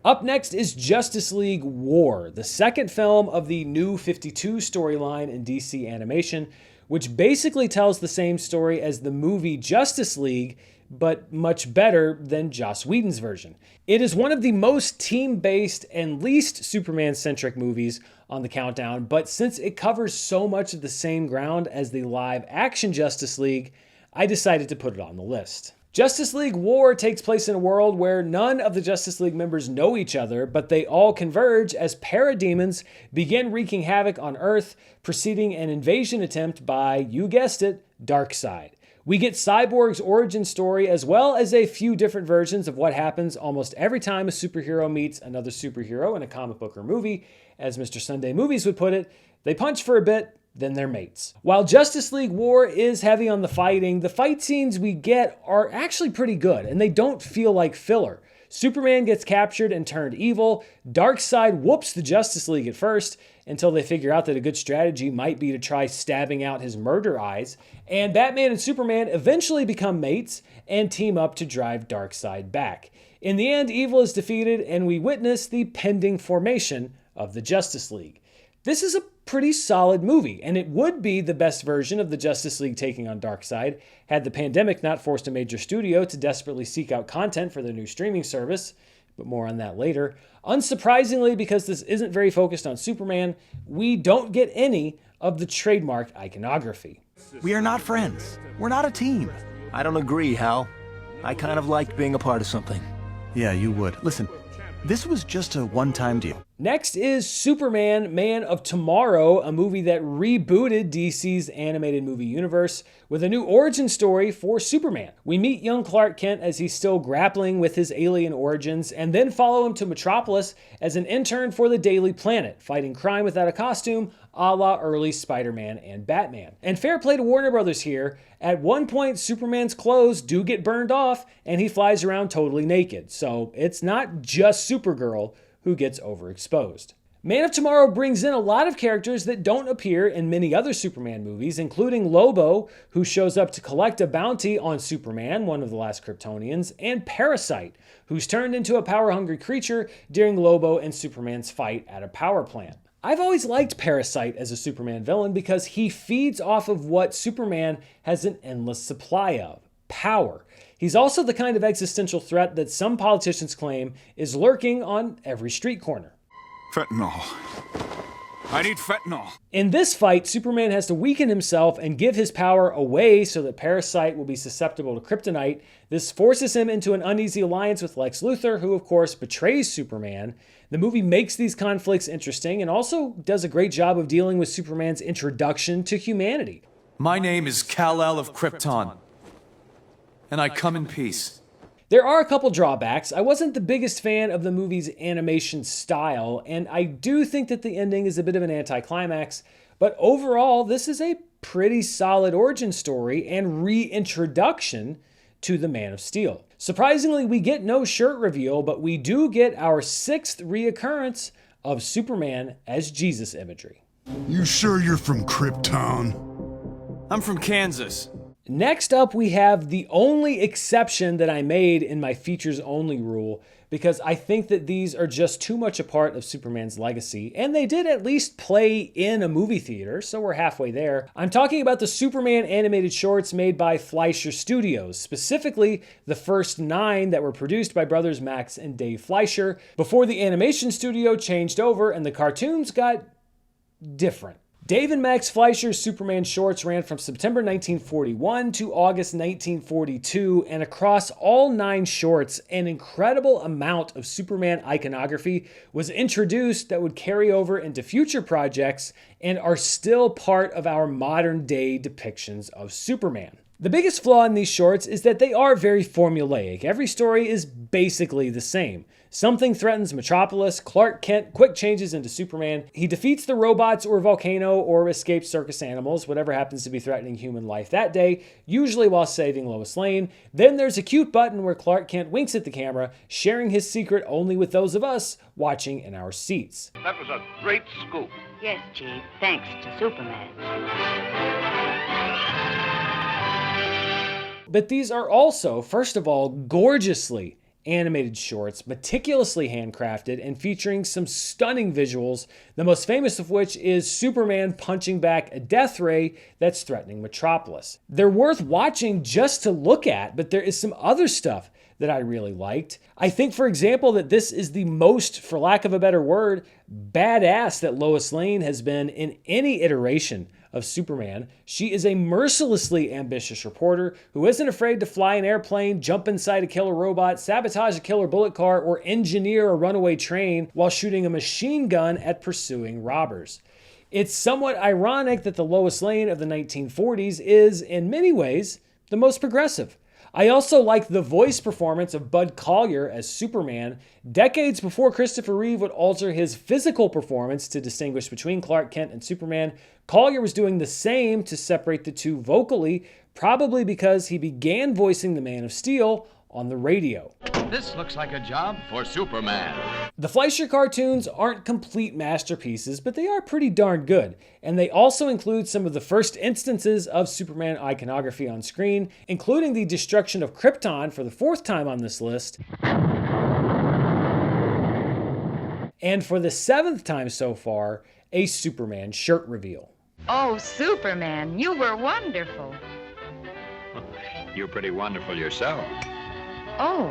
Up next is Justice League War, the second film of the New 52 storyline in DC animation, which basically tells the same story as the movie Justice League, but much better than Joss Whedon's version. It is one of the most team-based and least Superman-centric movies on the countdown, but since it covers so much of the same ground as the live-action Justice League, I decided to put it on the list. Justice League War takes place in a world where none of the Justice League members know each other, but they all converge as parademons begin wreaking havoc on Earth, preceding an invasion attempt by, you guessed it, Darkseid. We get Cyborg's origin story as well as a few different versions of what happens almost every time a superhero meets another superhero in a comic book or movie. As Mr. Sunday Movies would put it, they punch for a bit, then they're mates. While Justice League War is heavy on the fighting, the fight scenes we get are actually pretty good, and they don't feel like filler. Superman gets captured and turned evil, Darkseid whoops the Justice League at first, until they figure out that a good strategy might be to try stabbing out his murder eyes, and Batman and Superman eventually become mates and team up to drive Darkseid back. In the end, evil is defeated, and we witness the pending formation of the Justice League. This is a pretty solid movie, and it would be the best version of the Justice League taking on Darkseid had the pandemic not forced a major studio to desperately seek out content for their new streaming service, but more on that later. Unsurprisingly, because this isn't very focused on Superman, we don't get any of the trademark iconography. We are not friends. We're not a team. I don't agree, Hal. I kind of liked being a part of something. Yeah, you would. Listen, this was just a one-time deal. Next is Superman, Man of Tomorrow, a movie that rebooted DC's animated movie universe with a new origin story for Superman. We meet young Clark Kent as he's still grappling with his alien origins, and then follow him to Metropolis as an intern for the Daily Planet, fighting crime without a costume, a la early Spider-Man and Batman. And fair play to Warner Brothers here. At one point, Superman's clothes do get burned off, and he flies around totally naked. So it's not just Supergirl who gets overexposed. Man of Tomorrow brings in a lot of characters that don't appear in many other Superman movies, including Lobo, who shows up to collect a bounty on Superman, one of the last Kryptonians, and Parasite, who's turned into a power-hungry creature during Lobo and Superman's fight at a power plant. I've always liked Parasite as a Superman villain because he feeds off of what Superman has an endless supply of: power. He's also the kind of existential threat that some politicians claim is lurking on every street corner. Fentanyl. I need fentanyl. In this fight, Superman has to weaken himself and give his power away so that Parasite will be susceptible to kryptonite. This forces him into an uneasy alliance with Lex Luthor, who of course betrays Superman. The movie makes these conflicts interesting and also does a great job of dealing with Superman's introduction to humanity. My name is Kal-El of Krypton, and I come in peace. There are a couple drawbacks. I wasn't the biggest fan of the movie's animation style, and I do think that the ending is a bit of an anticlimax, but overall, this is a pretty solid origin story and reintroduction to the Man of Steel. Surprisingly, we get no shirt reveal, but we do get our 6th reoccurrence of Superman as Jesus imagery. You sure you're from Krypton? I'm from Kansas. Next up, we have the only exception that I made in my features only rule, because I think that these are just too much a part of Superman's legacy, and they did at least play in a movie theater, so we're halfway there. I'm talking about the Superman animated shorts made by Fleischer Studios, specifically the first 9 that were produced by brothers Max and Dave Fleischer, before the animation studio changed over and the cartoons got different. Dave and Max Fleischer's Superman shorts ran from September 1941 to August 1942, and across all 9 shorts, an incredible amount of Superman iconography was introduced that would carry over into future projects and are still part of our modern day depictions of Superman. The biggest flaw in these shorts is that they are very formulaic. Every story is basically the same. Something threatens Metropolis, Clark Kent quick changes into Superman, he defeats the robots or volcano or escapes circus animals, whatever happens to be threatening human life that day, usually while saving Lois Lane. Then there's a cute button where Clark Kent winks at the camera, sharing his secret only with those of us watching in our seats. That was a great scoop. Yes, Chief, thanks to Superman. But these are also, first of all, gorgeously animated shorts, meticulously handcrafted and featuring some stunning visuals, the most famous of which is Superman punching back a death ray that's threatening Metropolis. They're worth watching just to look at, but there is some other stuff that I really liked. I think, for example, that this is the most, for lack of a better word, badass that Lois Lane has been in any iteration of Superman. She is a mercilessly ambitious reporter who isn't afraid to fly an airplane, jump inside a killer robot, sabotage a killer bullet car, or engineer a runaway train while shooting a machine gun at pursuing robbers. It's somewhat ironic that the Lois Lane of the 1940s is, in many ways, the most progressive. I also like the voice performance of Bud Collyer as Superman. Decades before Christopher Reeve would alter his physical performance to distinguish between Clark Kent and Superman, Collyer was doing the same to separate the two vocally, probably because he began voicing the Man of Steel on the radio. This looks like a job for Superman. The Fleischer cartoons aren't complete masterpieces, but they are pretty darn good. And they also include some of the first instances of Superman iconography on screen, including the destruction of Krypton for the 4th time on this list, and for the 7th time so far, a Superman shirt reveal. Oh, Superman, you were wonderful. You're pretty wonderful yourself. Oh,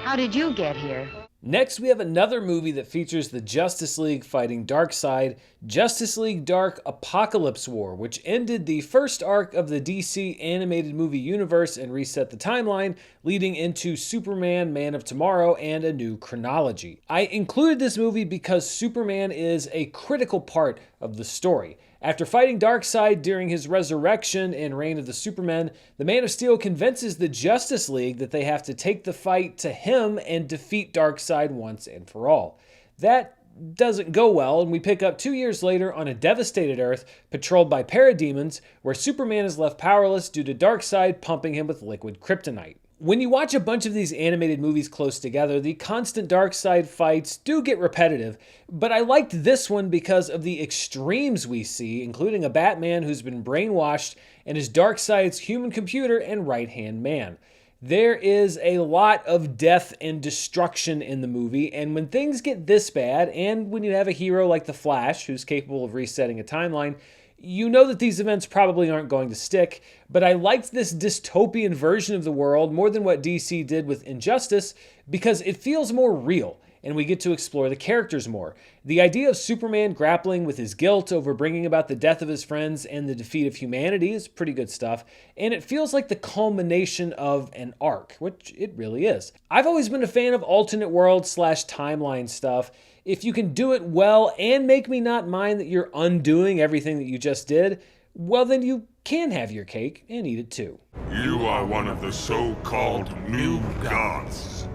how did you get here? Next, we have another movie that features the Justice League fighting Darkseid, Justice League Dark Apocalypse War, which ended the first arc of the DC animated movie universe and reset the timeline, leading into Superman, Man of Tomorrow, and a new chronology. I included this movie because Superman is a critical part of the story. After fighting Darkseid during his resurrection in Reign of the Supermen, the Man of Steel convinces the Justice League that they have to take the fight to him and defeat Darkseid once and for all. That doesn't go well, and we pick up 2 years later on a devastated Earth patrolled by parademons, where Superman is left powerless due to Darkseid pumping him with liquid kryptonite. When you watch a bunch of these animated movies close together, the constant Darkseid fights do get repetitive, but I liked this one because of the extremes we see, including a Batman who's been brainwashed and is Darkseid's human computer and right-hand man. There is a lot of death and destruction in the movie, and when things get this bad, and when you have a hero like the Flash who's capable of resetting a timeline, you know that these events probably aren't going to stick, but I liked this dystopian version of the world more than what DC did with Injustice because it feels more real, and we get to explore the characters more. The idea of Superman grappling with his guilt over bringing about the death of his friends and the defeat of humanity is pretty good stuff, and it feels like the culmination of an arc, which it really is. I've always been a fan of alternate world / timeline stuff. If you can do it well and make me not mind that you're undoing everything that you just did, well then you can have your cake and eat it too. You are one of the so-called new gods.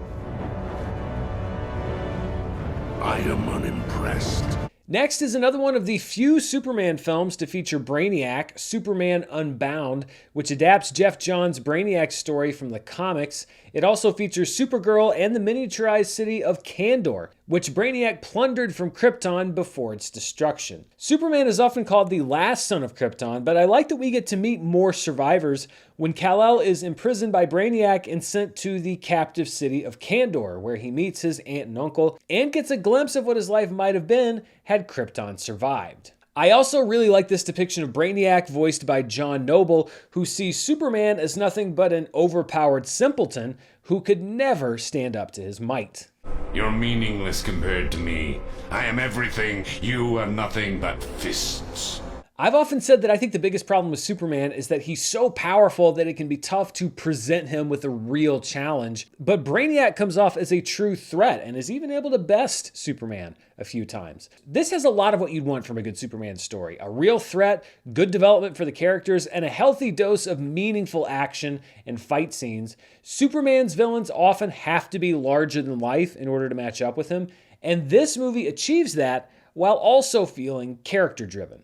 I am unimpressed. Next is another one of the few Superman films to feature Brainiac, Superman Unbound, which adapts Jeff Johns' Brainiac story from the comics. It also features Supergirl and the miniaturized city of Kandor, which Brainiac plundered from Krypton before its destruction. Superman is often called the last son of Krypton, but I like that we get to meet more survivors when Kal-El is imprisoned by Brainiac and sent to the captive city of Kandor, where he meets his aunt and uncle and gets a glimpse of what his life might have been had Krypton survived. I also really like this depiction of Brainiac, voiced by John Noble, who sees Superman as nothing but an overpowered simpleton who could never stand up to his might. You're meaningless compared to me. I am everything. You are nothing but fists. I've often said that I think the biggest problem with Superman is that he's so powerful that it can be tough to present him with a real challenge, but Brainiac comes off as a true threat and is even able to best Superman a few times. This has a lot of what you'd want from a good Superman story: a real threat, good development for the characters, and a healthy dose of meaningful action and fight scenes. Superman's villains often have to be larger than life in order to match up with him, and this movie achieves that while also feeling character-driven.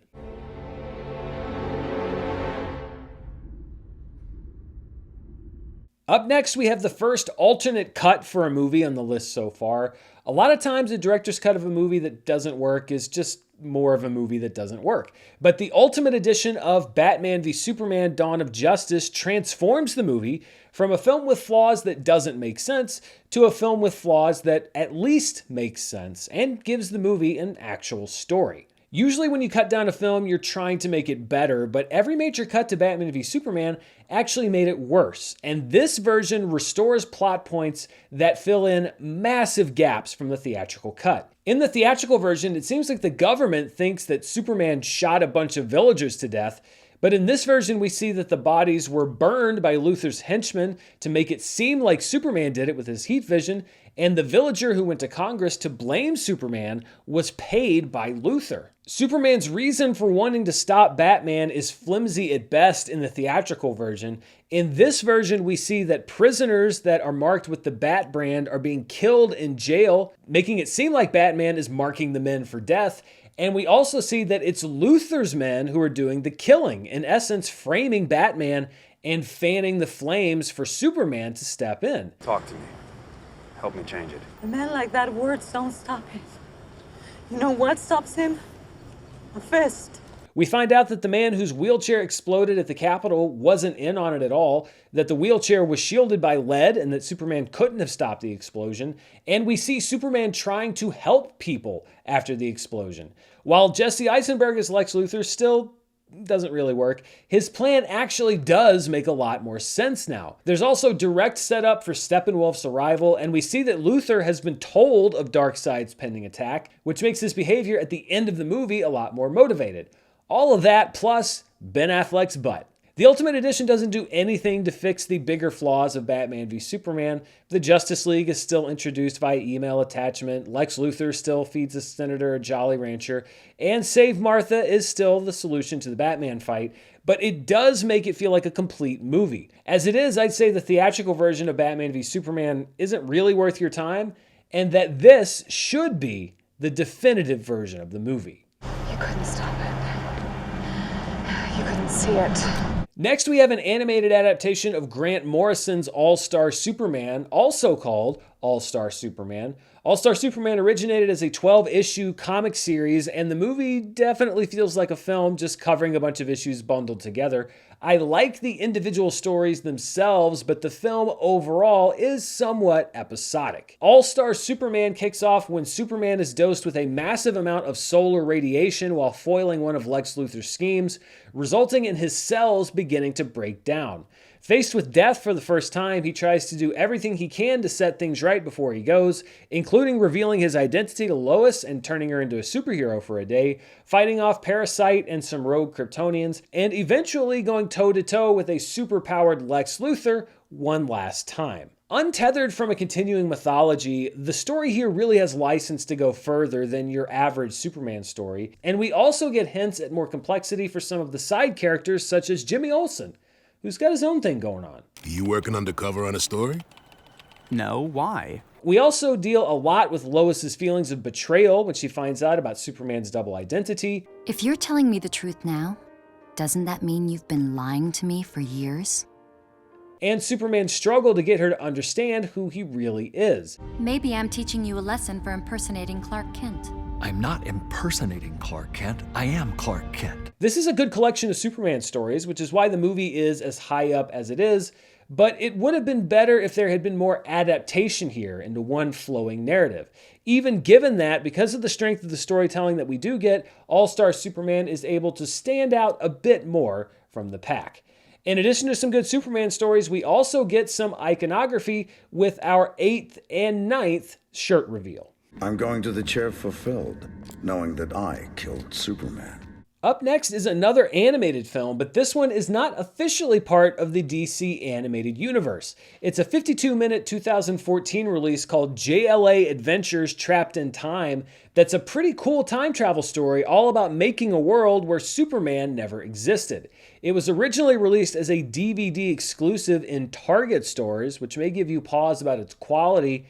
Up next, we have the first alternate cut for a movie on the list so far. A lot of times, a director's cut of a movie that doesn't work is just more of a movie that doesn't work. But the ultimate edition of Batman v Superman: Dawn of Justice transforms the movie from a film with flaws that doesn't make sense to a film with flaws that at least makes sense and gives the movie an actual story. Usually when you cut down a film, you're trying to make it better, but every major cut to Batman v Superman actually made it worse. And this version restores plot points that fill in massive gaps from the theatrical cut. In the theatrical version, it seems like the government thinks that Superman shot a bunch of villagers to death, but in this version, we see that the bodies were burned by Luthor's henchmen to make it seem like Superman did it with his heat vision, and the villager who went to Congress to blame Superman was paid by Luthor. Superman's reason for wanting to stop Batman is flimsy at best in the theatrical version. In this version, we see that prisoners that are marked with the Bat brand are being killed in jail, making it seem like Batman is marking the men for death. And we also see that it's Luthor's men who are doing the killing, in essence framing Batman and fanning the flames for Superman to step in. Talk to me. Help me change it. A man like that, words don't stop him. You know what stops him? A fist. We find out that the man whose wheelchair exploded at the Capitol wasn't in on it at all, that the wheelchair was shielded by lead and that Superman couldn't have stopped the explosion, and we see Superman trying to help people after the explosion. While Jesse Eisenberg as Lex Luthor still doesn't really work, his plan actually does make a lot more sense now. There's also direct setup for Steppenwolf's arrival, and we see that Luthor has been told of Darkseid's pending attack, which makes his behavior at the end of the movie a lot more motivated. All of that plus Ben Affleck's butt. The Ultimate Edition doesn't do anything to fix the bigger flaws of Batman v Superman. The Justice League is still introduced via email attachment, Lex Luthor still feeds a senator a Jolly Rancher, and Save Martha is still the solution to the Batman fight, but it does make it feel like a complete movie. As it is, I'd say the theatrical version of Batman v Superman isn't really worth your time, and that this should be the definitive version of the movie. You couldn't stop it. You couldn't see it. Next, we have an animated adaptation of Grant Morrison's All-Star Superman, also called All-Star Superman. All-Star Superman originated as a 12-issue comic series, and the movie definitely feels like a film just covering a bunch of issues bundled together. I like the individual stories themselves, but the film overall is somewhat episodic. All-Star Superman kicks off when Superman is dosed with a massive amount of solar radiation while foiling one of Lex Luthor's schemes, resulting in his cells beginning to break down. Faced with death for the first time, he tries to do everything he can to set things right before he goes, including revealing his identity to Lois and turning her into a superhero for a day, fighting off Parasite and some rogue Kryptonians, and eventually going toe-to-toe with a superpowered Lex Luthor one last time. Untethered from a continuing mythology, the story here really has license to go further than your average Superman story, and we also get hints at more complexity for some of the side characters such as Jimmy Olsen, who's got his own thing going on. You working undercover on a story? No, why? We also deal a lot with Lois's feelings of betrayal when she finds out about Superman's double identity. If you're telling me the truth now, doesn't that mean you've been lying to me for years? And Superman's struggle to get her to understand who he really is. Maybe I'm teaching you a lesson for impersonating Clark Kent. I'm not impersonating Clark Kent. I am Clark Kent. This is a good collection of Superman stories, which is why the movie is as high up as it is, but it would have been better if there had been more adaptation here into one flowing narrative. Even given that, because of the strength of the storytelling that we do get, All-Star Superman is able to stand out a bit more from the pack. In addition to some good Superman stories, we also get some iconography with our 8th and 9th shirt reveal. I'm going to the chair fulfilled, knowing that I killed Superman. Up next is another animated film, but this one is not officially part of the DC animated universe. It's a 52-minute 2014 release called JLA Adventures Trapped in Time that's a pretty cool time travel story all about making a world where Superman never existed. It was originally released as a DVD exclusive in Target stores, which may give you pause about its quality,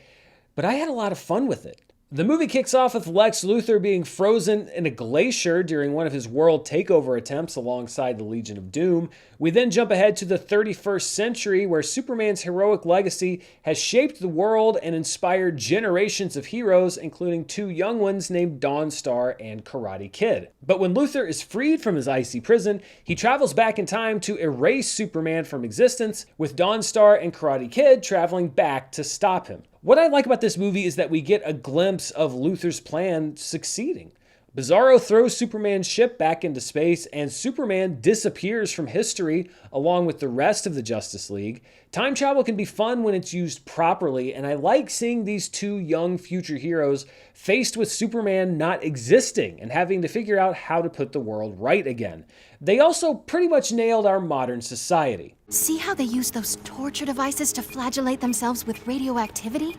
but I had a lot of fun with it. The movie kicks off with Lex Luthor being frozen in a glacier during one of his world takeover attempts alongside the Legion of Doom. We then jump ahead to the 31st century where Superman's heroic legacy has shaped the world and inspired generations of heroes, including 2 young ones named Dawnstar and Karate Kid. But when Luthor is freed from his icy prison, he travels back in time to erase Superman from existence, with Dawnstar and Karate Kid traveling back to stop him. What I like about this movie is that we get a glimpse of Luthor's plan succeeding. Bizarro throws Superman's ship back into space, and Superman disappears from history along with the rest of the Justice League. Time travel can be fun when it's used properly, and I like seeing these 2 young future heroes faced with Superman not existing and having to figure out how to put the world right again. They also pretty much nailed our modern society. See how they use those torture devices to flagellate themselves with radioactivity?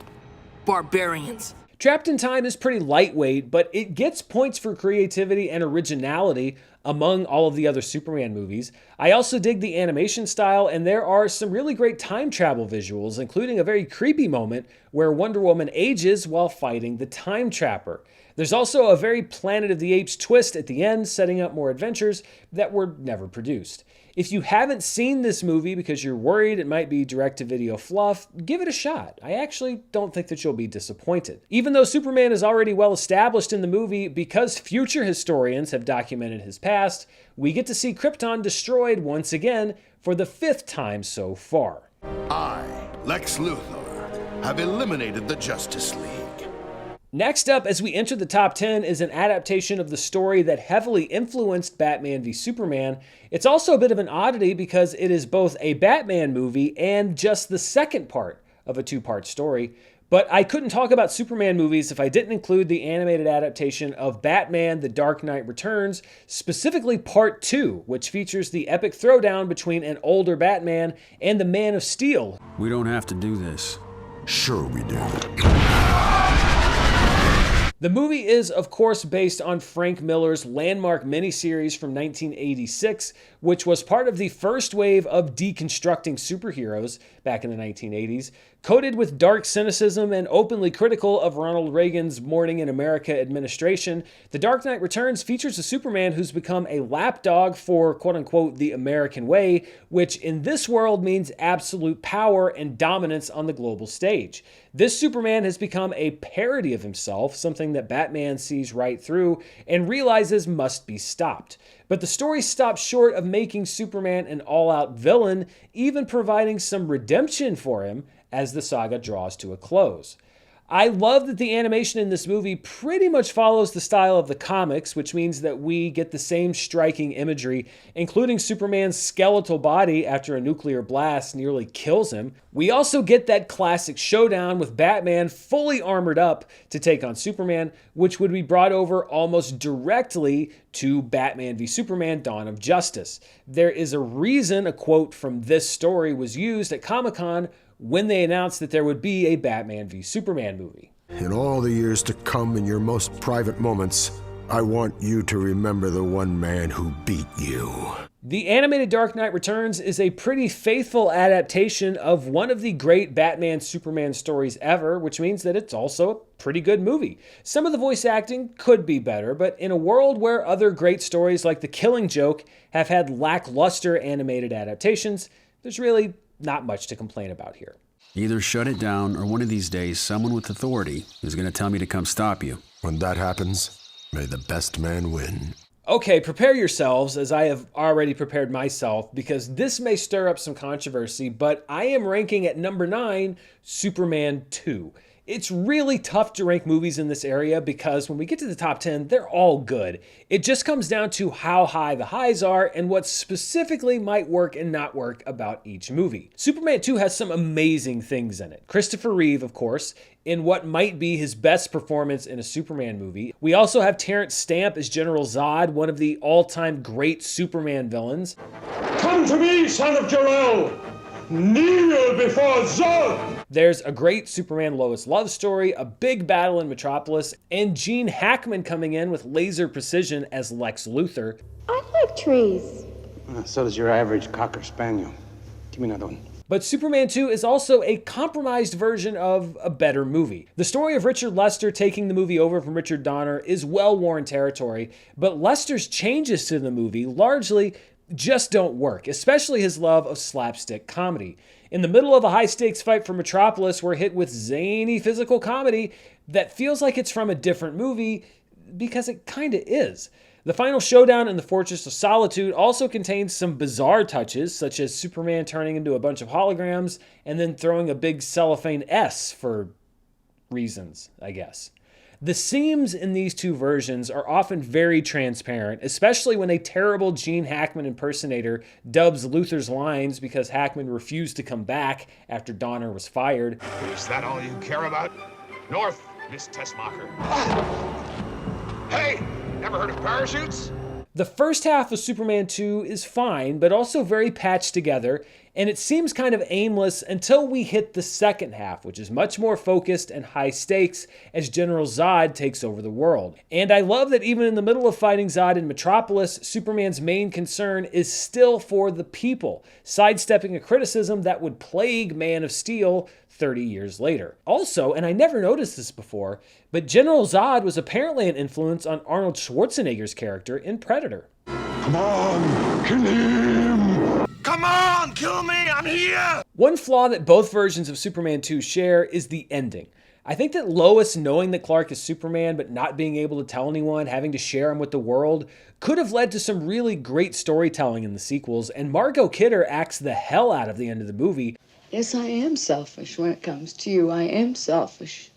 Barbarians. Trapped in Time is pretty lightweight, but it gets points for creativity and originality among all of the other Superman movies. I also dig the animation style, and there are some really great time travel visuals, including a very creepy moment where Wonder Woman ages while fighting the Time Trapper. There's also a very Planet of the Apes twist at the end, setting up more adventures that were never produced. If you haven't seen this movie because you're worried it might be direct-to-video fluff, give it a shot. I actually don't think that you'll be disappointed. Even though Superman is already well established in the movie, because future historians have documented his past, we get to see Krypton destroyed once again for the 5th time so far. I, Lex Luthor, have eliminated the Justice League. Next up, as we enter the top 10, is an adaptation of the story that heavily influenced Batman v Superman. It's also a bit of an oddity because it is both a Batman movie and just the second part of a two-part story. But I couldn't talk about Superman movies if I didn't include the animated adaptation of Batman: The Dark Knight Returns, specifically Part 2, which features the epic throwdown between an older Batman and the Man of Steel. We don't have to do this. Sure we do. The movie is, of course, based on Frank Miller's landmark miniseries from 1986, which was part of the first wave of deconstructing superheroes back in the 1980s, coated with dark cynicism and openly critical of Ronald Reagan's Morning in America administration. The Dark Knight Returns features a Superman who's become a lapdog for, quote-unquote, the American way, which in this world means absolute power and dominance on the global stage. This Superman has become a parody of himself, something that Batman sees right through and realizes must be stopped. But the story stops short of making Superman an all-out villain, even providing some redemption for him as the saga draws to a close. I love that the animation in this movie pretty much follows the style of the comics, which means that we get the same striking imagery, including Superman's skeletal body after a nuclear blast nearly kills him. We also get that classic showdown with Batman fully armored up to take on Superman, which would be brought over almost directly to Batman v Superman: Dawn of Justice. There is a reason a quote from this story was used at Comic-Con when they announced that there would be a Batman v Superman movie. In all the years to come, in your most private moments, I want you to remember the one man who beat you. The animated Dark Knight Returns is a pretty faithful adaptation of one of the great Batman-Superman stories ever, which means that it's also a pretty good movie. Some of the voice acting could be better, but in a world where other great stories like The Killing Joke have had lackluster animated adaptations, there's really not much to complain about here. Either shut it down, or one of these days, someone with authority is going to tell me to come stop you. When that happens, may the best man win. Okay, prepare yourselves, as I have already prepared myself, because this may stir up some controversy, but I am ranking at number 9, Superman 2. It's really tough to rank movies in this area because when we get to the top 10, they're all good. It just comes down to how high the highs are and what specifically might work and not work about each movie. Superman 2 has some amazing things in it. Christopher Reeve, of course, in what might be his best performance in a Superman movie. We also have Terrence Stamp as General Zod, one of the all-time great Superman villains. Come to me, son of Jor-El! Kneel before Zod! There's a great Superman-Lois love story, a big battle in Metropolis, and Gene Hackman coming in with laser precision as Lex Luthor. I like trees. So does your average Cocker Spaniel. Give me another one. But Superman 2 is also a compromised version of a better movie. The story of Richard Lester taking the movie over from Richard Donner is well-worn territory, but Lester's changes to the movie largely just don't work, especially his love of slapstick comedy. In the middle of a high-stakes fight for Metropolis, we're hit with zany physical comedy that feels like it's from a different movie, because it kinda is. The final showdown in the Fortress of Solitude also contains some bizarre touches, such as Superman turning into a bunch of holograms and then throwing a big cellophane S for reasons, I guess. The seams in these two versions are often very transparent, especially when a terrible Gene Hackman impersonator dubs Luthor's lines because Hackman refused to come back after Donner was fired. Is that all you care about? North, Miss Tessmacher. Hey, ever heard of parachutes? The first half of Superman 2 is fine, but also very patched together, and it seems kind of aimless until we hit the second half, which is much more focused and high stakes as General Zod takes over the world. And I love that even in the middle of fighting Zod in Metropolis, Superman's main concern is still for the people, sidestepping a criticism that would plague Man of Steel 30 years later. Also, and I never noticed this before, but General Zod was apparently an influence on Arnold Schwarzenegger's character in Predator. Come on, kill him! Come on, kill me, I'm here! One flaw that both versions of Superman 2 share is the ending. I think that Lois knowing that Clark is Superman but not being able to tell anyone, having to share him with the world, could have led to some really great storytelling in the sequels, and Margot Kidder acts the hell out of the end of the movie. Yes, I am selfish when it comes to you. I am selfish.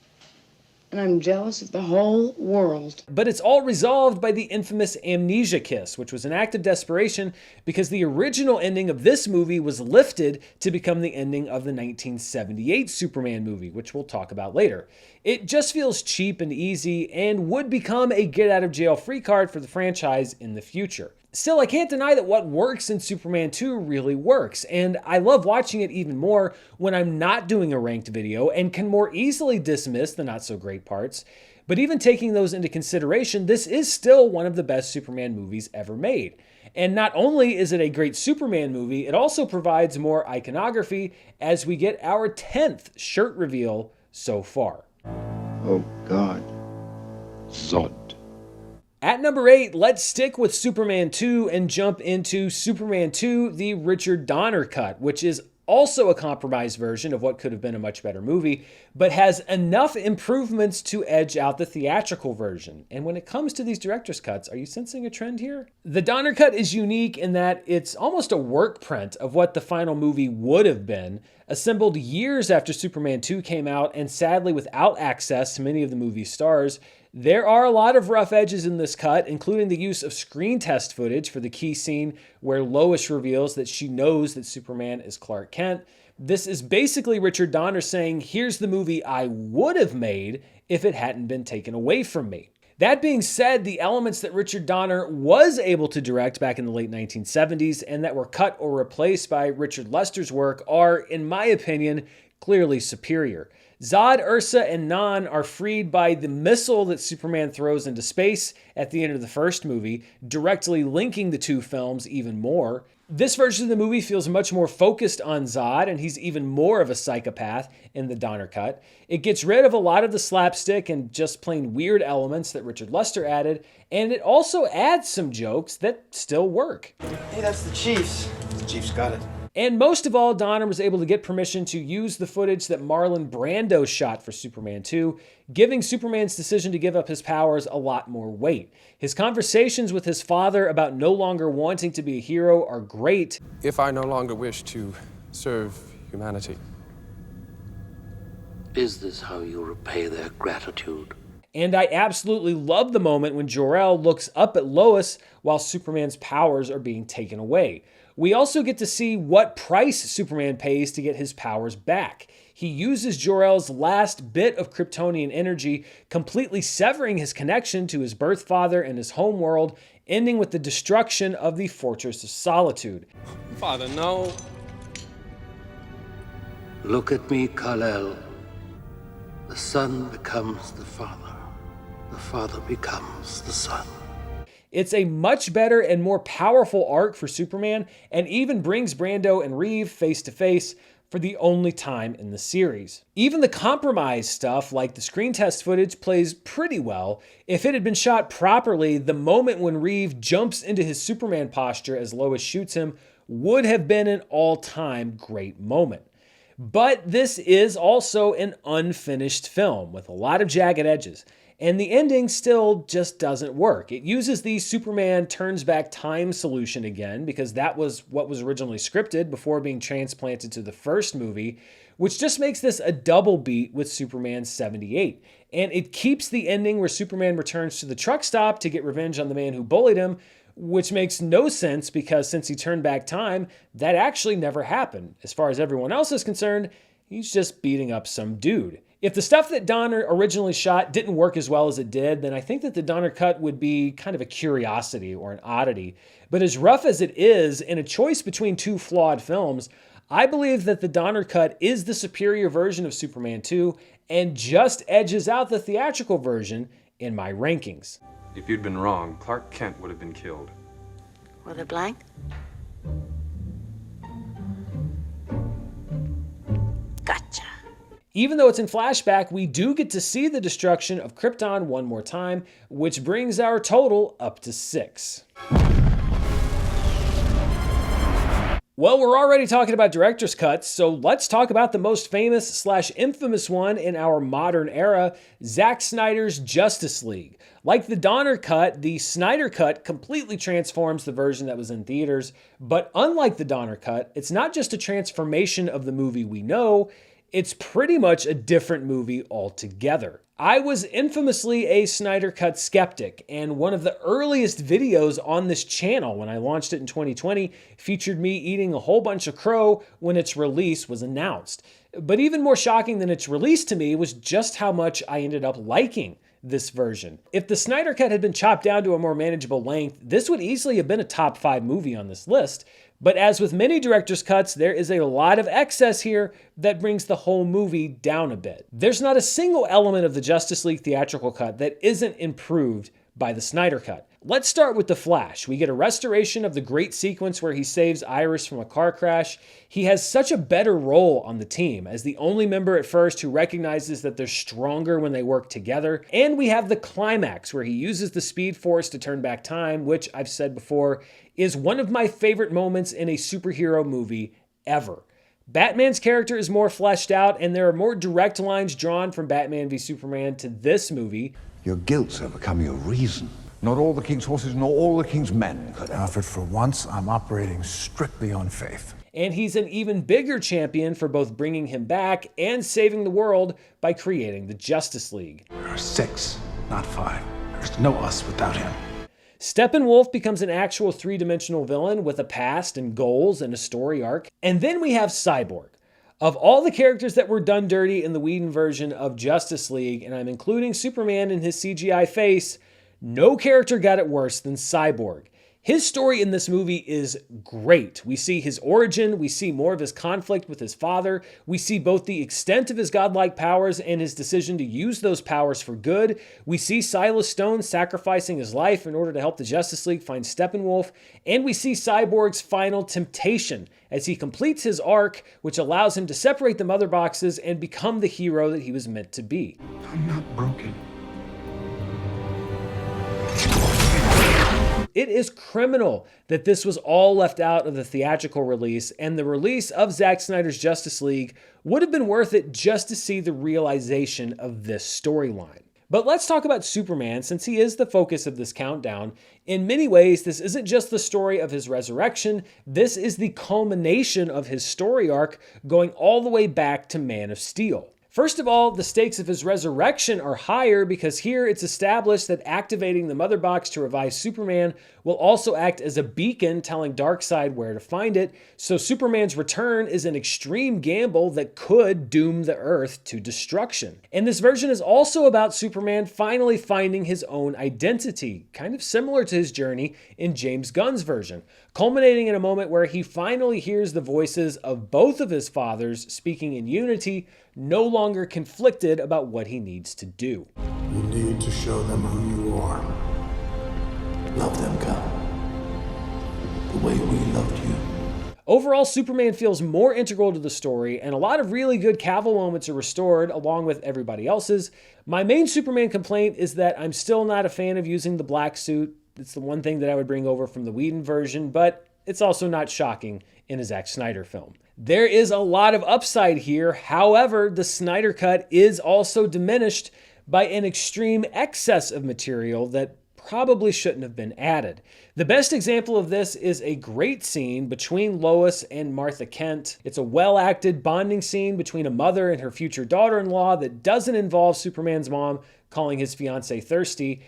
and I'm jealous of the whole world. But it's all resolved by the infamous amnesia kiss, which was an act of desperation because the original ending of this movie was lifted to become the ending of the 1978 Superman movie, which we'll talk about later. It just feels cheap and easy and would become a get-out-of-jail-free card for the franchise in the future. Still, I can't deny that what works in Superman 2 really works, and I love watching it even more when I'm not doing a ranked video and can more easily dismiss the not-so-great parts. But even taking those into consideration, this is still one of the best Superman movies ever made. And not only is it a great Superman movie, it also provides more iconography as we get our 10th shirt reveal so far. Oh God. Zod. At number 8, let's stick with Superman 2 and jump into Superman 2, the Richard Donner cut, which is also a compromised version of what could have been a much better movie, but has enough improvements to edge out the theatrical version. And when it comes to these director's cuts, are you sensing a trend here? The Donner cut is unique in that it's almost a work print of what the final movie would have been, assembled years after Superman 2 came out and sadly without access to many of the movie's stars. There are a lot of rough edges in this cut, including the use of screen test footage for the key scene where Lois reveals that she knows that Superman is Clark Kent. This is basically Richard Donner saying, here's the movie I would have made if it hadn't been taken away from me. That being said, the elements that Richard Donner was able to direct back in the late 1970s and that were cut or replaced by Richard Lester's work are, in my opinion, clearly superior. Zod, Ursa, and Nan are freed by the missile that Superman throws into space at the end of the first movie, directly linking the two films even more. This version of the movie feels much more focused on Zod, and he's even more of a psychopath in the Donner cut. It gets rid of a lot of the slapstick and just plain weird elements that Richard Lester added, and it also adds some jokes that still work. Hey, that's the Chiefs. The Chiefs got it. And most of all, Donner was able to get permission to use the footage that Marlon Brando shot for Superman 2, giving Superman's decision to give up his powers a lot more weight. His conversations with his father about no longer wanting to be a hero are great. If I no longer wish to serve humanity. Is this how you repay their gratitude? And I absolutely love the moment when Jor-El looks up at Lois while Superman's powers are being taken away. We also get to see what price Superman pays to get his powers back. He uses Jor-El's last bit of Kryptonian energy, completely severing his connection to his birth father and his home world, ending with the destruction of the Fortress of Solitude. Father, no. Look at me, Kal-El. The son becomes the father. The father becomes the son. It's a much better and more powerful arc for Superman, and even brings Brando and Reeve face to face for the only time in the series. Even the compromise stuff, like the screen test footage, plays pretty well. If it had been shot properly, the moment when Reeve jumps into his Superman posture as Lois shoots him would have been an all-time great moment. But this is also an unfinished film with a lot of jagged edges. And the ending still just doesn't work. It uses the Superman turns back time solution again, because that was what was originally scripted before being transplanted to the first movie, which just makes this a double beat with Superman 78. And it keeps the ending where Superman returns to the truck stop to get revenge on the man who bullied him, which makes no sense because since he turned back time, that actually never happened. As far as everyone else is concerned, he's just beating up some dude. If the stuff that Donner originally shot didn't work as well as it did, then I think that the Donner cut would be kind of a curiosity or an oddity. But as rough as it is, in a choice between two flawed films, I believe that the Donner cut is the superior version of Superman 2 and just edges out the theatrical version in my rankings. If you'd been wrong, Clark Kent would have been killed. Were they blank? Gotcha. Even though it's in flashback, we do get to see the destruction of Krypton one more time, which brings our total up to 6. Well, we're already talking about director's cuts, so let's talk about the most famous/infamous one in our modern era, Zack Snyder's Justice League. Like the Donner cut, the Snyder cut completely transforms the version that was in theaters, but unlike the Donner cut, it's not just a transformation of the movie we know, it's pretty much a different movie altogether. I was infamously a Snyder Cut skeptic, and one of the earliest videos on this channel when I launched it in 2020 featured me eating a whole bunch of crow when its release was announced. But even more shocking than its release to me was just how much I ended up liking this version. If the Snyder Cut had been chopped down to a more manageable length, this would easily have been a top 5 movie on this list. But as with many director's cuts, there is a lot of excess here that brings the whole movie down a bit. There's not a single element of the Justice League theatrical cut that isn't improved by the Snyder Cut. Let's start with The Flash. We get a restoration of the great sequence where he saves Iris from a car crash. He has such a better role on the team as the only member at first who recognizes that they're stronger when they work together. And we have the climax where he uses the Speed Force to turn back time, which I've said before is one of my favorite moments in a superhero movie ever. Batman's character is more fleshed out, and there are more direct lines drawn from Batman v Superman to this movie. Your guilt's overcome your reason. Not all the king's horses, nor all the king's men could have. Alfred, for once, I'm operating strictly on faith. And he's an even bigger champion for both bringing him back and saving the world by creating the Justice League. There are 6, not 5. There's no us without him. Steppenwolf becomes an actual 3-dimensional villain with a past and goals and a story arc. And then we have Cyborg. Of all the characters that were done dirty in the Whedon version of Justice League, and I'm including Superman in his CGI face, no character got it worse than Cyborg. His story in this movie is great. We see his origin, we see more of his conflict with his father, we see both the extent of his godlike powers and his decision to use those powers for good. We see Silas Stone sacrificing his life in order to help the Justice League find Steppenwolf, and we see Cyborg's final temptation as he completes his arc, which allows him to separate the mother boxes and become the hero that he was meant to be. I'm not broken. It is criminal that this was all left out of the theatrical release, and the release of Zack Snyder's Justice League would have been worth it just to see the realization of this storyline. But let's talk about Superman, since he is the focus of this countdown. In many ways, this isn't just the story of his resurrection, this is the culmination of his story arc going all the way back to Man of Steel. First of all, the stakes of his resurrection are higher because here it's established that activating the Mother Box to revive Superman will also act as a beacon telling Darkseid where to find it, so Superman's return is an extreme gamble that could doom the Earth to destruction. And this version is also about Superman finally finding his own identity, kind of similar to his journey in James Gunn's version, culminating in a moment where he finally hears the voices of both of his fathers speaking in unity, no longer conflicted about what he needs to do. You need to show them who you are. Love them, Kal. The way we loved you. Overall, Superman feels more integral to the story, and a lot of really good Cavill moments are restored along with everybody else's. My main Superman complaint is that I'm still not a fan of using the black suit. It's the one thing that I would bring over from the Whedon version, but it's also not shocking in a Zack Snyder film. There is a lot of upside here. However, the Snyder Cut is also diminished by an extreme excess of material that probably shouldn't have been added. The best example of this is a great scene between Lois and Martha Kent. It's a well-acted bonding scene between a mother and her future daughter-in-law that doesn't involve Superman's mom calling his fiancée thirsty,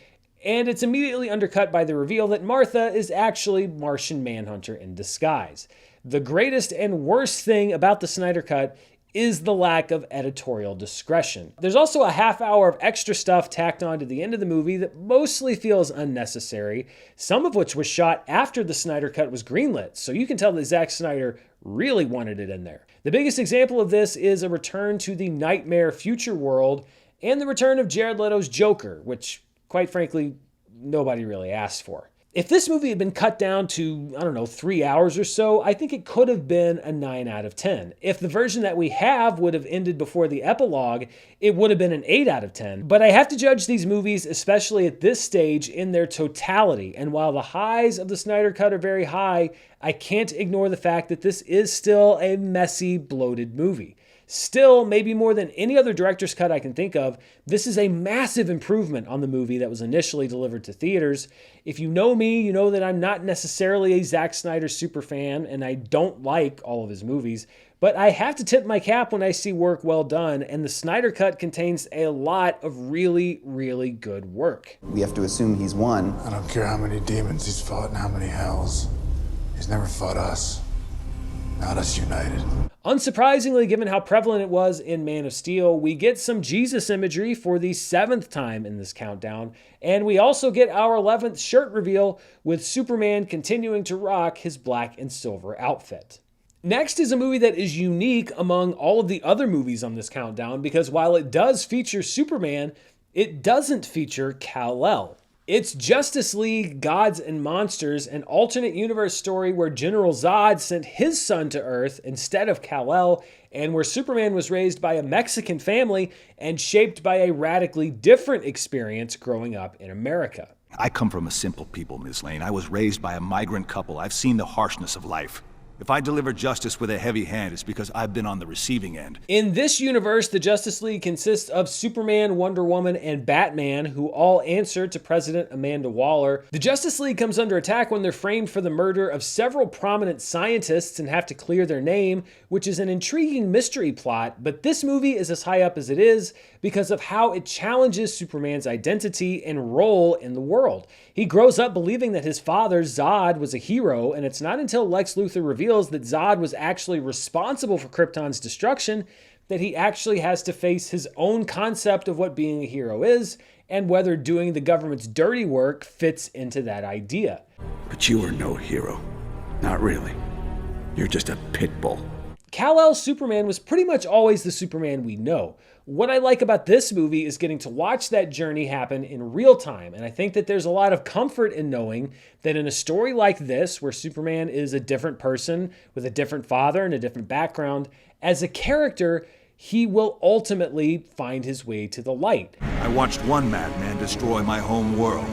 and it's immediately undercut by the reveal that Martha is actually Martian Manhunter in disguise. The greatest and worst thing about the Snyder Cut is the lack of editorial discretion. There's also a half hour of extra stuff tacked on to the end of the movie that mostly feels unnecessary, some of which was shot after the Snyder Cut was greenlit, so you can tell that Zack Snyder really wanted it in there. The biggest example of this is a return to the nightmare future world and the return of Jared Leto's Joker, which, quite frankly, nobody really asked for. If this movie had been cut down to, 3 hours or so, I think it could have been a 9 out of 10. If the version that we have would have ended before the epilogue, it would have been an 8 out of 10. But I have to judge these movies, especially at this stage, in their totality. And while the highs of the Snyder Cut are very high, I can't ignore the fact that this is still a messy, bloated movie. Still, maybe more than any other director's cut I can think of, this is a massive improvement on the movie that was initially delivered to theaters. If you know me, you know that I'm not necessarily a Zack Snyder superfan, and I don't like all of his movies, But I have to tip my cap when I see work well done, and the Snyder Cut contains a lot of really, really good work. We have to assume he's won. I don't care how many demons he's fought and how many hells. He's never fought us. Not us united. Unsurprisingly, given how prevalent it was in Man of Steel, we get some Jesus imagery for the 7th time in this countdown, and we also get our 11th shirt reveal with Superman continuing to rock his black and silver outfit. Next is a movie that is unique among all of the other movies on this countdown because while it does feature Superman, it doesn't feature Kal-El. It's Justice League, Gods and Monsters, an alternate universe story where General Zod sent his son to Earth instead of Kal-El, and where Superman was raised by a Mexican family and shaped by a radically different experience growing up in America. I come from a simple people, Ms. Lane. I was raised by a migrant couple. I've seen the harshness of life. If I deliver justice with a heavy hand, it's because I've been on the receiving end. In this universe, the Justice League consists of Superman, Wonder Woman, and Batman, who all answer to President Amanda Waller. The Justice League comes under attack when they're framed for the murder of several prominent scientists and have to clear their name, which is an intriguing mystery plot, but this movie is as high up as it is because of how it challenges Superman's identity and role in the world. He grows up believing that his father, Zod, was a hero, and it's not until Lex Luthor reveals that Zod was actually responsible for Krypton's destruction that he actually has to face his own concept of what being a hero is and whether doing the government's dirty work fits into that idea. But you are no hero. Not really. You're just a pit bull. Kal-El's Superman was pretty much always the Superman we know. What I like about this movie is getting to watch that journey happen in real time, and I think that there's a lot of comfort in knowing that in a story like this, where Superman is a different person with a different father and a different background, as a character, he will ultimately find his way to the light. I watched one madman destroy my home world.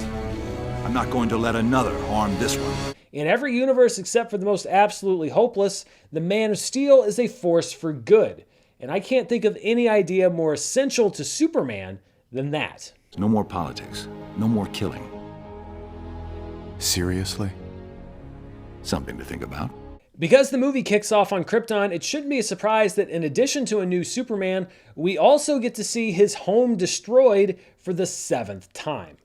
I'm not going to let another harm this one. In every universe except for the most absolutely hopeless, the Man of Steel is a force for good. And I can't think of any idea more essential to Superman than that. No more politics. No more killing. Seriously? Something to think about. Because the movie kicks off on Krypton, it shouldn't be a surprise that in addition to a new Superman, we also get to see his home destroyed for the 7th time.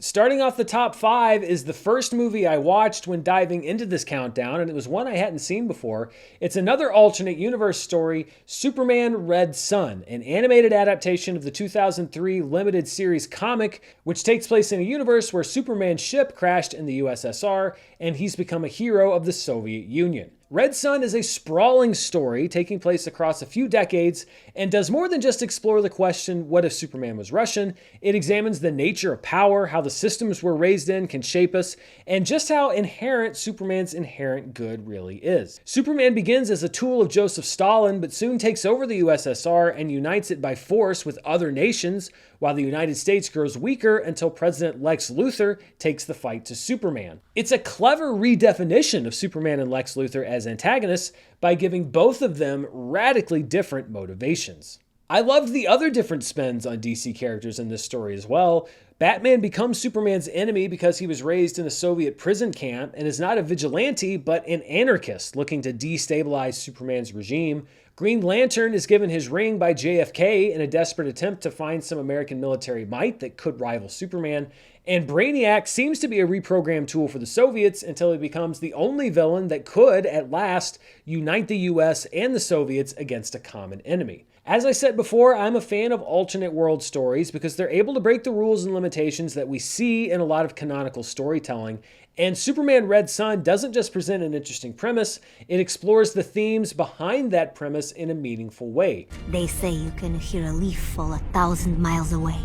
Starting off the top 5 is the first movie I watched when diving into this countdown, and it was one I hadn't seen before. It's another alternate universe story, Superman Red Sun, an animated adaptation of the 2003 limited series comic, which takes place in a universe where Superman's ship crashed in the USSR, and he's become a hero of the Soviet Union. Red Sun is a sprawling story taking place across a few decades and does more than just explore the question, what if Superman was Russian? It examines the nature of power, how the systems we're raised in can shape us, and just how inherent Superman's inherent good really is. Superman begins as a tool of Joseph Stalin, but soon takes over the USSR and unites it by force with other nations, while the United States grows weaker until President Lex Luthor takes the fight to Superman. It's a clever redefinition of Superman and Lex Luthor as antagonists by giving both of them radically different motivations. I loved the other different spins on DC characters in this story as well. Batman becomes Superman's enemy because he was raised in a Soviet prison camp and is not a vigilante but an anarchist looking to destabilize Superman's regime. Green Lantern is given his ring by JFK in a desperate attempt to find some American military might that could rival Superman. And Brainiac seems to be a reprogrammed tool for the Soviets until he becomes the only villain that could, at last, unite the US and the Soviets against a common enemy. As I said before, I'm a fan of alternate world stories because they're able to break the rules and limitations that we see in a lot of canonical storytelling. And Superman Red Sun doesn't just present an interesting premise, it explores the themes behind that premise in a meaningful way. They say you can hear a leaf fall 1,000 miles away.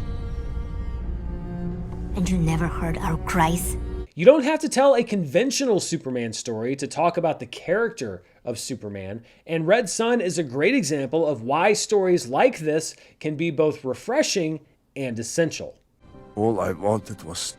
And you never heard our cries? You don't have to tell a conventional Superman story to talk about the character of Superman, and Red Sun is a great example of why stories like this can be both refreshing and essential. All I wanted was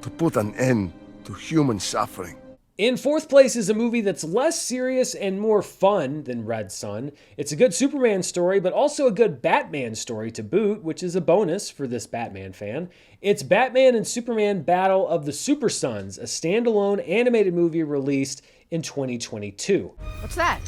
to put an end to human suffering. In 4th place is a movie that's less serious and more fun than Red Sun. It's a good Superman story, but also a good Batman story to boot, which is a bonus for this Batman fan. It's Batman and Superman Battle of the Super Sons, a standalone animated movie released in 2022. What's that?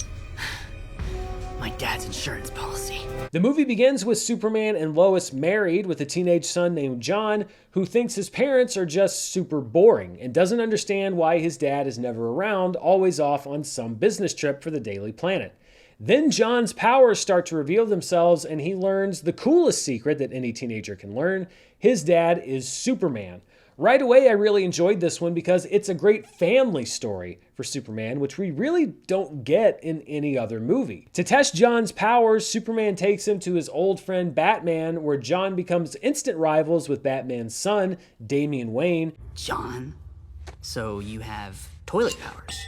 My dad's insurance policy. The movie begins with Superman and Lois married with a teenage son named John, who thinks his parents are just super boring and doesn't understand why his dad is never around, always off on some business trip for the Daily Planet. Then John's powers start to reveal themselves and he learns the coolest secret that any teenager can learn. His dad is Superman. Right away, I really enjoyed this one because it's a great family story for Superman, which we really don't get in any other movie. To test John's powers, Superman takes him to his old friend Batman, where John becomes instant rivals with Batman's son, Damian Wayne. John, so you have toilet powers.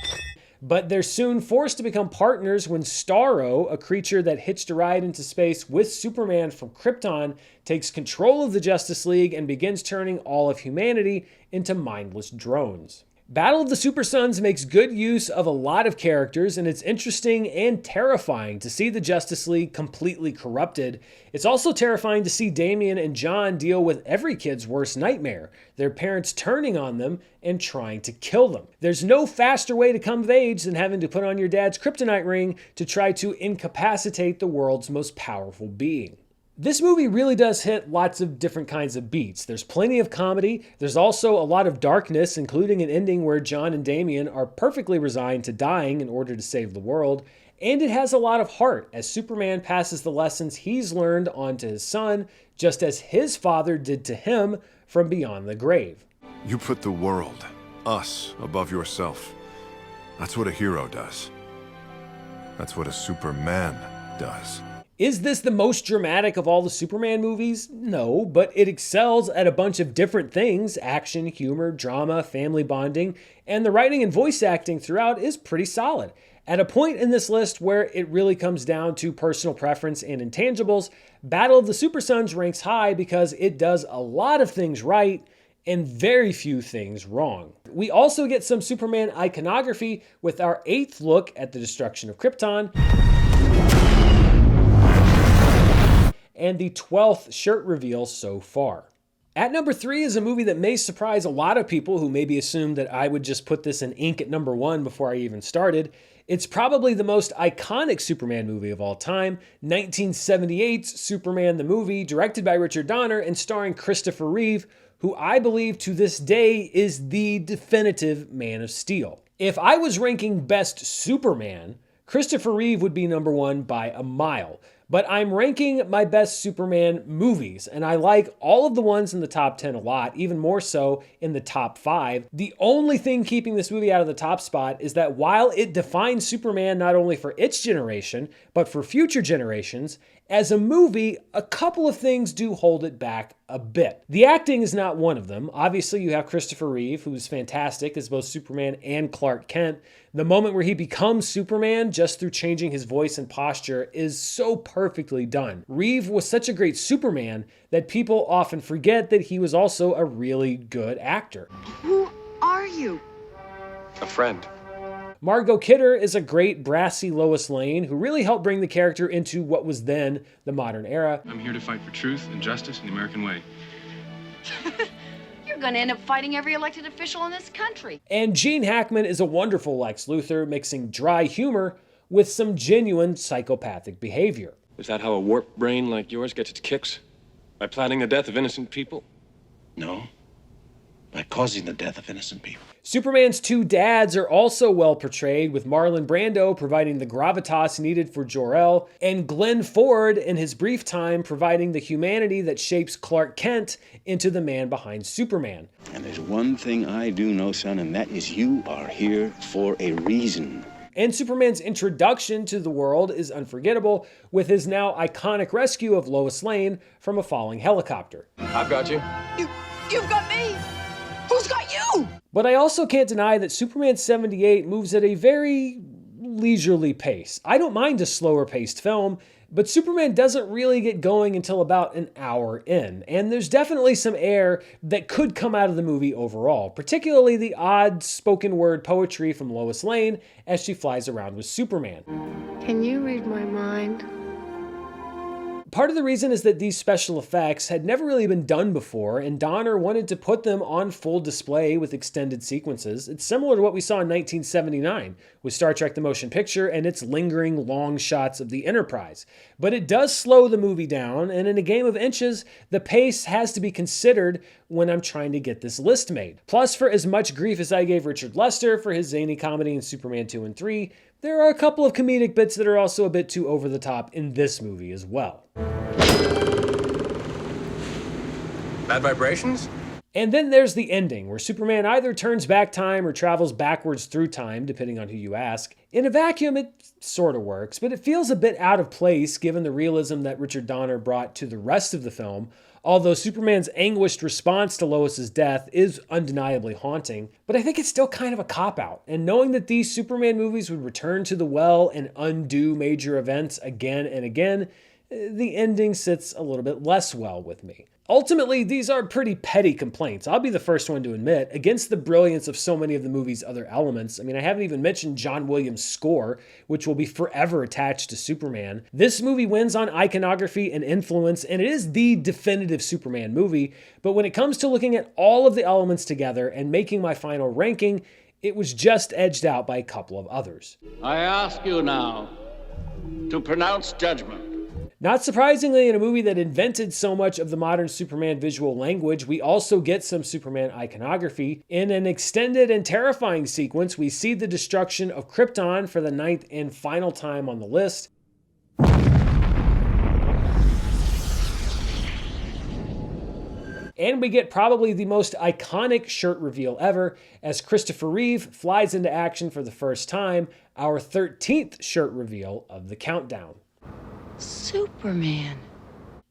But they're soon forced to become partners when Starro, a creature that hitched a ride into space with Superman from Krypton, takes control of the Justice League and begins turning all of humanity into mindless drones. Battle of the Super Sons makes good use of a lot of characters, and it's interesting and terrifying to see the Justice League completely corrupted. It's also terrifying to see Damian and John deal with every kid's worst nightmare, their parents turning on them and trying to kill them. There's no faster way to come of age than having to put on your dad's kryptonite ring to try to incapacitate the world's most powerful being. This movie really does hit lots of different kinds of beats. There's plenty of comedy. There's also a lot of darkness, including an ending where John and Damian are perfectly resigned to dying in order to save the world. And it has a lot of heart as Superman passes the lessons he's learned on to his son, just as his father did to him from beyond the grave. You put the world, us, above yourself. That's what a hero does. That's what a Superman does. Is this the most dramatic of all the Superman movies? No, but it excels at a bunch of different things: action, humor, drama, family bonding, and the writing and voice acting throughout is pretty solid. At a point in this list where it really comes down to personal preference and intangibles, Battle of the Super Sons ranks high because it does a lot of things right and very few things wrong. We also get some Superman iconography with our 8th look at the destruction of Krypton, and the 12th shirt reveal so far. At number 3 is a movie that may surprise a lot of people who maybe assumed that I would just put this in ink at number 1 before I even started. It's probably the most iconic Superman movie of all time, 1978's Superman the Movie, directed by Richard Donner and starring Christopher Reeve, who I believe to this day is the definitive Man of Steel. If I was ranking best Superman, Christopher Reeve would be number 1 by a mile. But I'm ranking my best Superman movies, and I like all of the ones in the top 10 a lot, even more so in the top 5. The only thing keeping this movie out of the top spot is that while it defines Superman not only for its generation, but for future generations, as a movie, a couple of things do hold it back a bit. The acting is not one of them. Obviously, you have Christopher Reeve, who's fantastic as both Superman and Clark Kent. The moment where he becomes Superman, just through changing his voice and posture, is so perfectly done. Reeve was such a great Superman that people often forget that he was also a really good actor. Who are you? A friend. Margot Kidder is a great brassy Lois Lane who really helped bring the character into what was then the modern era. I'm here to fight for truth and justice in the American way. You're gonna end up fighting every elected official in this country. And Gene Hackman is a wonderful Lex Luthor, mixing dry humor with some genuine psychopathic behavior. Is that how a warped brain like yours gets its kicks? By planning the death of innocent people? No. By causing the death of innocent people. Superman's 2 dads are also well portrayed, with Marlon Brando providing the gravitas needed for Jor-El, and Glenn Ford, in his brief time, providing the humanity that shapes Clark Kent into the man behind Superman. And there's one thing I do know, son, and that is you are here for a reason. And Superman's introduction to the world is unforgettable, with his now iconic rescue of Lois Lane from a falling helicopter. I've got you. You've got me! Who's got you? But I also can't deny that Superman 78 moves at a very leisurely pace. I don't mind a slower paced film, but Superman doesn't really get going until about an hour in, and there's definitely some air that could come out of the movie overall, particularly the odd spoken word poetry from Lois Lane as she flies around with Superman. Can you read my mind? Part of the reason is that these special effects had never really been done before, and Donner wanted to put them on full display with extended sequences. It's similar to what we saw in 1979 with Star Trek: The Motion Picture and its lingering long shots of the Enterprise. But it does slow the movie down, and in a game of inches, the pace has to be considered when I'm trying to get this list made. Plus, for as much grief as I gave Richard Lester for his zany comedy in Superman 2 and 3, there are a couple of comedic bits that are also a bit too over the top in this movie as well. Bad vibrations? And then there's the ending, where Superman either turns back time or travels backwards through time, depending on who you ask. In a vacuum, it sort of works, but it feels a bit out of place given the realism that Richard Donner brought to the rest of the film, although Superman's anguished response to Lois's death is undeniably haunting. But I think it's still kind of a cop-out, and knowing that these Superman movies would return to the well and undo major events again and again, the ending sits a little bit less well with me. Ultimately, these are pretty petty complaints, I'll be the first one to admit, against the brilliance of so many of the movie's other elements. I mean, I haven't even mentioned John Williams' score, which will be forever attached to Superman. This movie wins on iconography and influence, and it is the definitive Superman movie, but when it comes to looking at all of the elements together and making my final ranking, it was just edged out by a couple of others. I ask you now to pronounce judgment. Not surprisingly, in a movie that invented so much of the modern Superman visual language, we also get some Superman iconography. In an extended and terrifying sequence, we see the destruction of Krypton for the 9th and final time on the list. And we get probably the most iconic shirt reveal ever, as Christopher Reeve flies into action for the first time, our 13th shirt reveal of the countdown. Superman.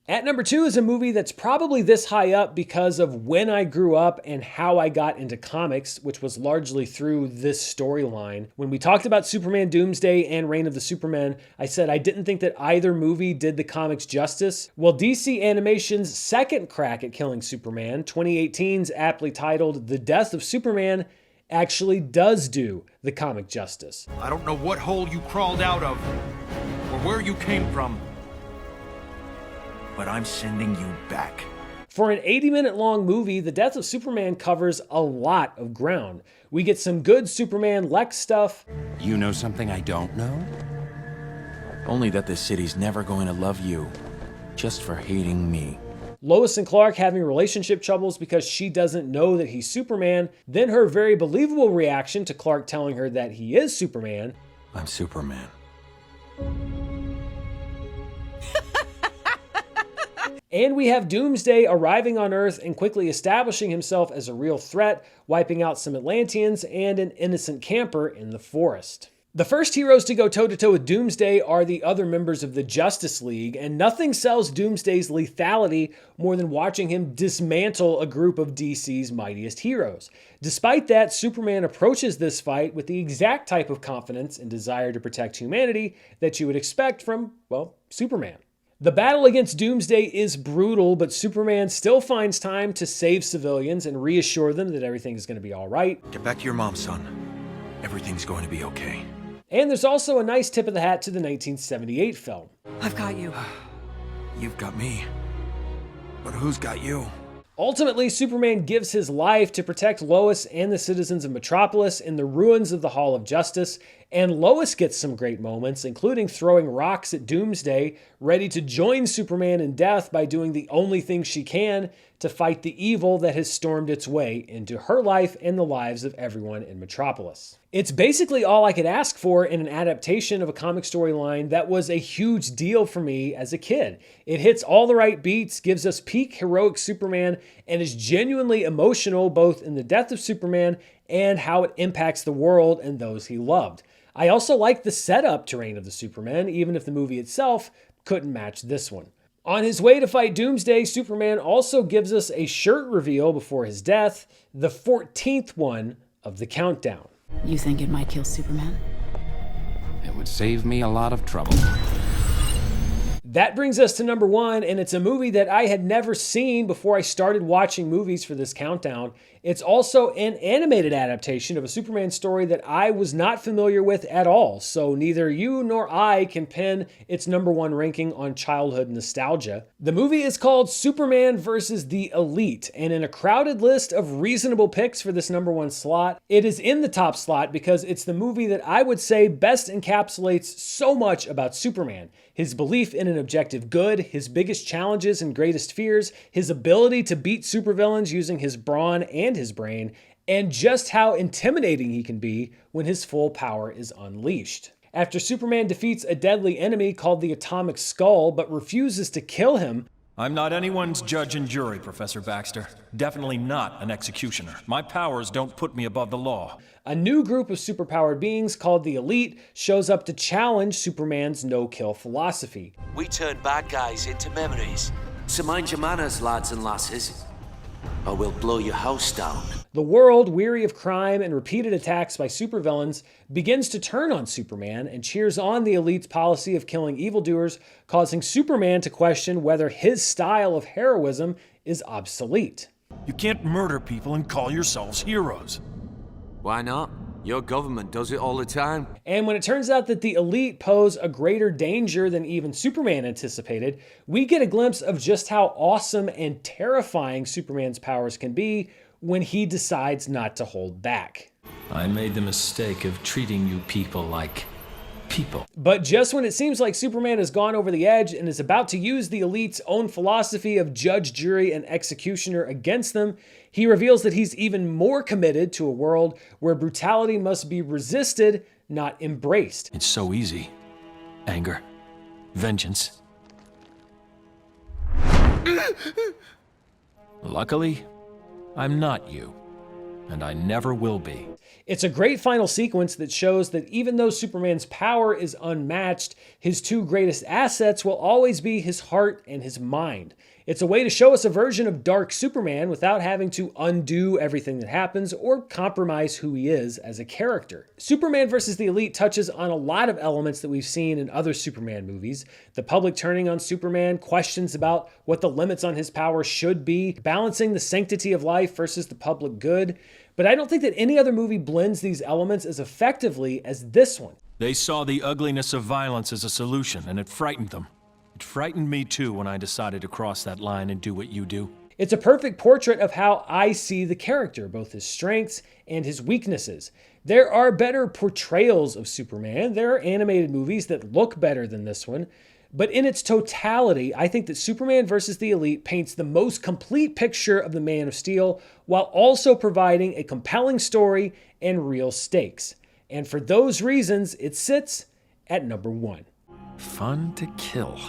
At number 2 is a movie that's probably this high up because of when I grew up and how I got into comics, which was largely through this storyline. When we talked about Superman Doomsday and Reign of the Supermen, I said I didn't think that either movie did the comics justice. Well, DC Animation's second crack at killing Superman, 2018's aptly titled The Death of Superman, actually does do the comic justice. I don't know what hole you crawled out of, or where you came from, but I'm sending you back. For an 80-minute long movie, The Death of Superman covers a lot of ground. We get some good Superman Lex stuff. You know something I don't know? Only that the city's never going to love you, just for hating me. Lois and Clark having relationship troubles because she doesn't know that he's Superman, then her very believable reaction to Clark telling her that he is Superman. I'm Superman. And we have Doomsday arriving on Earth and quickly establishing himself as a real threat, wiping out some Atlanteans and an innocent camper in the forest. The first heroes to go toe-to-toe with Doomsday are the other members of the Justice League, and nothing sells Doomsday's lethality more than watching him dismantle a group of DC's mightiest heroes. Despite that, Superman approaches this fight with the exact type of confidence and desire to protect humanity that you would expect from, well, Superman. The battle against Doomsday is brutal, but Superman still finds time to save civilians and reassure them that everything is going to be all right. Get back to your mom, son. Everything's going to be okay. And there's also a nice tip of the hat to the 1978 film. I've got you. You've got me. But who's got you? Ultimately, Superman gives his life to protect Lois and the citizens of Metropolis in the ruins of the Hall of Justice, and Lois gets some great moments, including throwing rocks at Doomsday, ready to join Superman in death by doing the only thing she can to fight the evil that has stormed its way into her life and the lives of everyone in Metropolis. It's basically all I could ask for in an adaptation of a comic storyline that was a huge deal for me as a kid. It hits all the right beats, gives us peak heroic Superman, and is genuinely emotional both in the death of Superman and how it impacts the world and those he loved. I also like the setup to Reign of the Supermen, even if the movie itself couldn't match this one. On his way to fight Doomsday, Superman also gives us a shirt reveal before his death, the 14th one of the countdown. You think it might kill Superman? It would save me a lot of trouble. That brings us to number 1, and it's a movie that I had never seen before I started watching movies for this countdown. It's also an animated adaptation of a Superman story that I was not familiar with at all, so neither you nor I can pin its number 1 ranking on childhood nostalgia. The movie is called Superman vs. the Elite, and in a crowded list of reasonable picks for this number 1 slot, it is in the top slot because it's the movie that I would say best encapsulates so much about Superman. His belief in an objective good, his biggest challenges and greatest fears, his ability to beat supervillains using his brawn and his brain, and just how intimidating he can be when his full power is unleashed. After Superman defeats a deadly enemy called the Atomic Skull but refuses to kill him, I'm not anyone's judge and jury, Professor Baxter. Definitely not an executioner. My powers don't put me above the law. a new group of superpowered beings called the Elite shows up to challenge Superman's no-kill philosophy. We turn bad guys into memories. So mind your manners, lads and lasses, or we'll blow your house down. The world, weary of crime and repeated attacks by supervillains, begins to turn on Superman and cheers on the Elite's policy of killing evildoers, causing Superman to question whether his style of heroism is obsolete. You can't murder people and call yourselves heroes. Why not? Your government does it all the time. And when it turns out that the Elite pose a greater danger than even Superman anticipated, we get a glimpse of just how awesome and terrifying Superman's powers can be when he decides not to hold back. I made the mistake of treating you people like people. But just when it seems like Superman has gone over the edge and is about to use the Elite's own philosophy of judge, jury, and executioner against them, he reveals that he's even more committed to a world where brutality must be resisted, not embraced. It's so easy. Anger. Vengeance. Luckily, I'm not you, and I never will be. It's a great final sequence that shows that even though Superman's power is unmatched, his two greatest assets will always be his heart and his mind. It's a way to show us a version of Dark Superman without having to undo everything that happens or compromise who he is as a character. Superman vs. the Elite touches on a lot of elements that we've seen in other Superman movies. The public turning on Superman, questions about what the limits on his power should be, balancing the sanctity of life versus the public good. But I don't think that any other movie blends these elements as effectively as this one. They saw the ugliness of violence as a solution, and it frightened them. It frightened me too when I decided to cross that line and do what you do. It's a perfect portrait of how I see the character, both his strengths and his weaknesses. There are better portrayals of Superman. There are animated movies that look better than this one. But in its totality, I think that Superman vs. the Elite paints the most complete picture of the Man of Steel while also providing a compelling story and real stakes. And for those reasons, it sits at number 1. Fun to kill.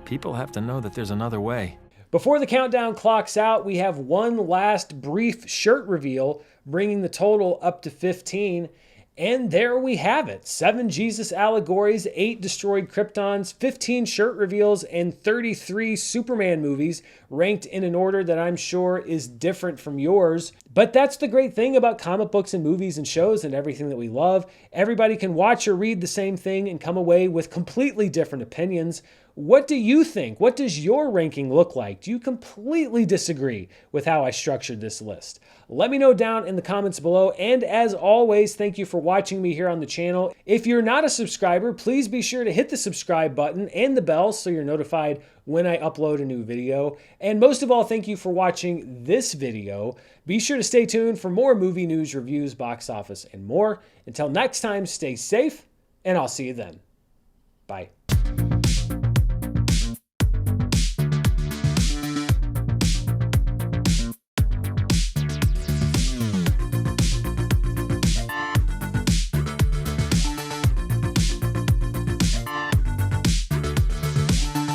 People have to know that there's another way. Before the countdown clocks out, we have one last brief shirt reveal, bringing the total up to 15. And there we have it. 7 Jesus allegories, 8 destroyed Kryptons, 15 shirt reveals, and 33 Superman movies ranked in an order that I'm sure is different from yours. But that's the great thing about comic books and movies and shows and everything that we love. Everybody can watch or read the same thing and come away with completely different opinions. What do you think? What does your ranking look like? Do you completely disagree with how I structured this list? Let me know down in the comments below. And as always, thank you for watching me here on the channel. If you're not a subscriber, please be sure to hit the subscribe button and the bell so you're notified when I upload a new video. And most of all, thank you for watching this video. Be sure to stay tuned for more movie news, reviews, box office, and more. Until next time, stay safe, and I'll see you then. Bye.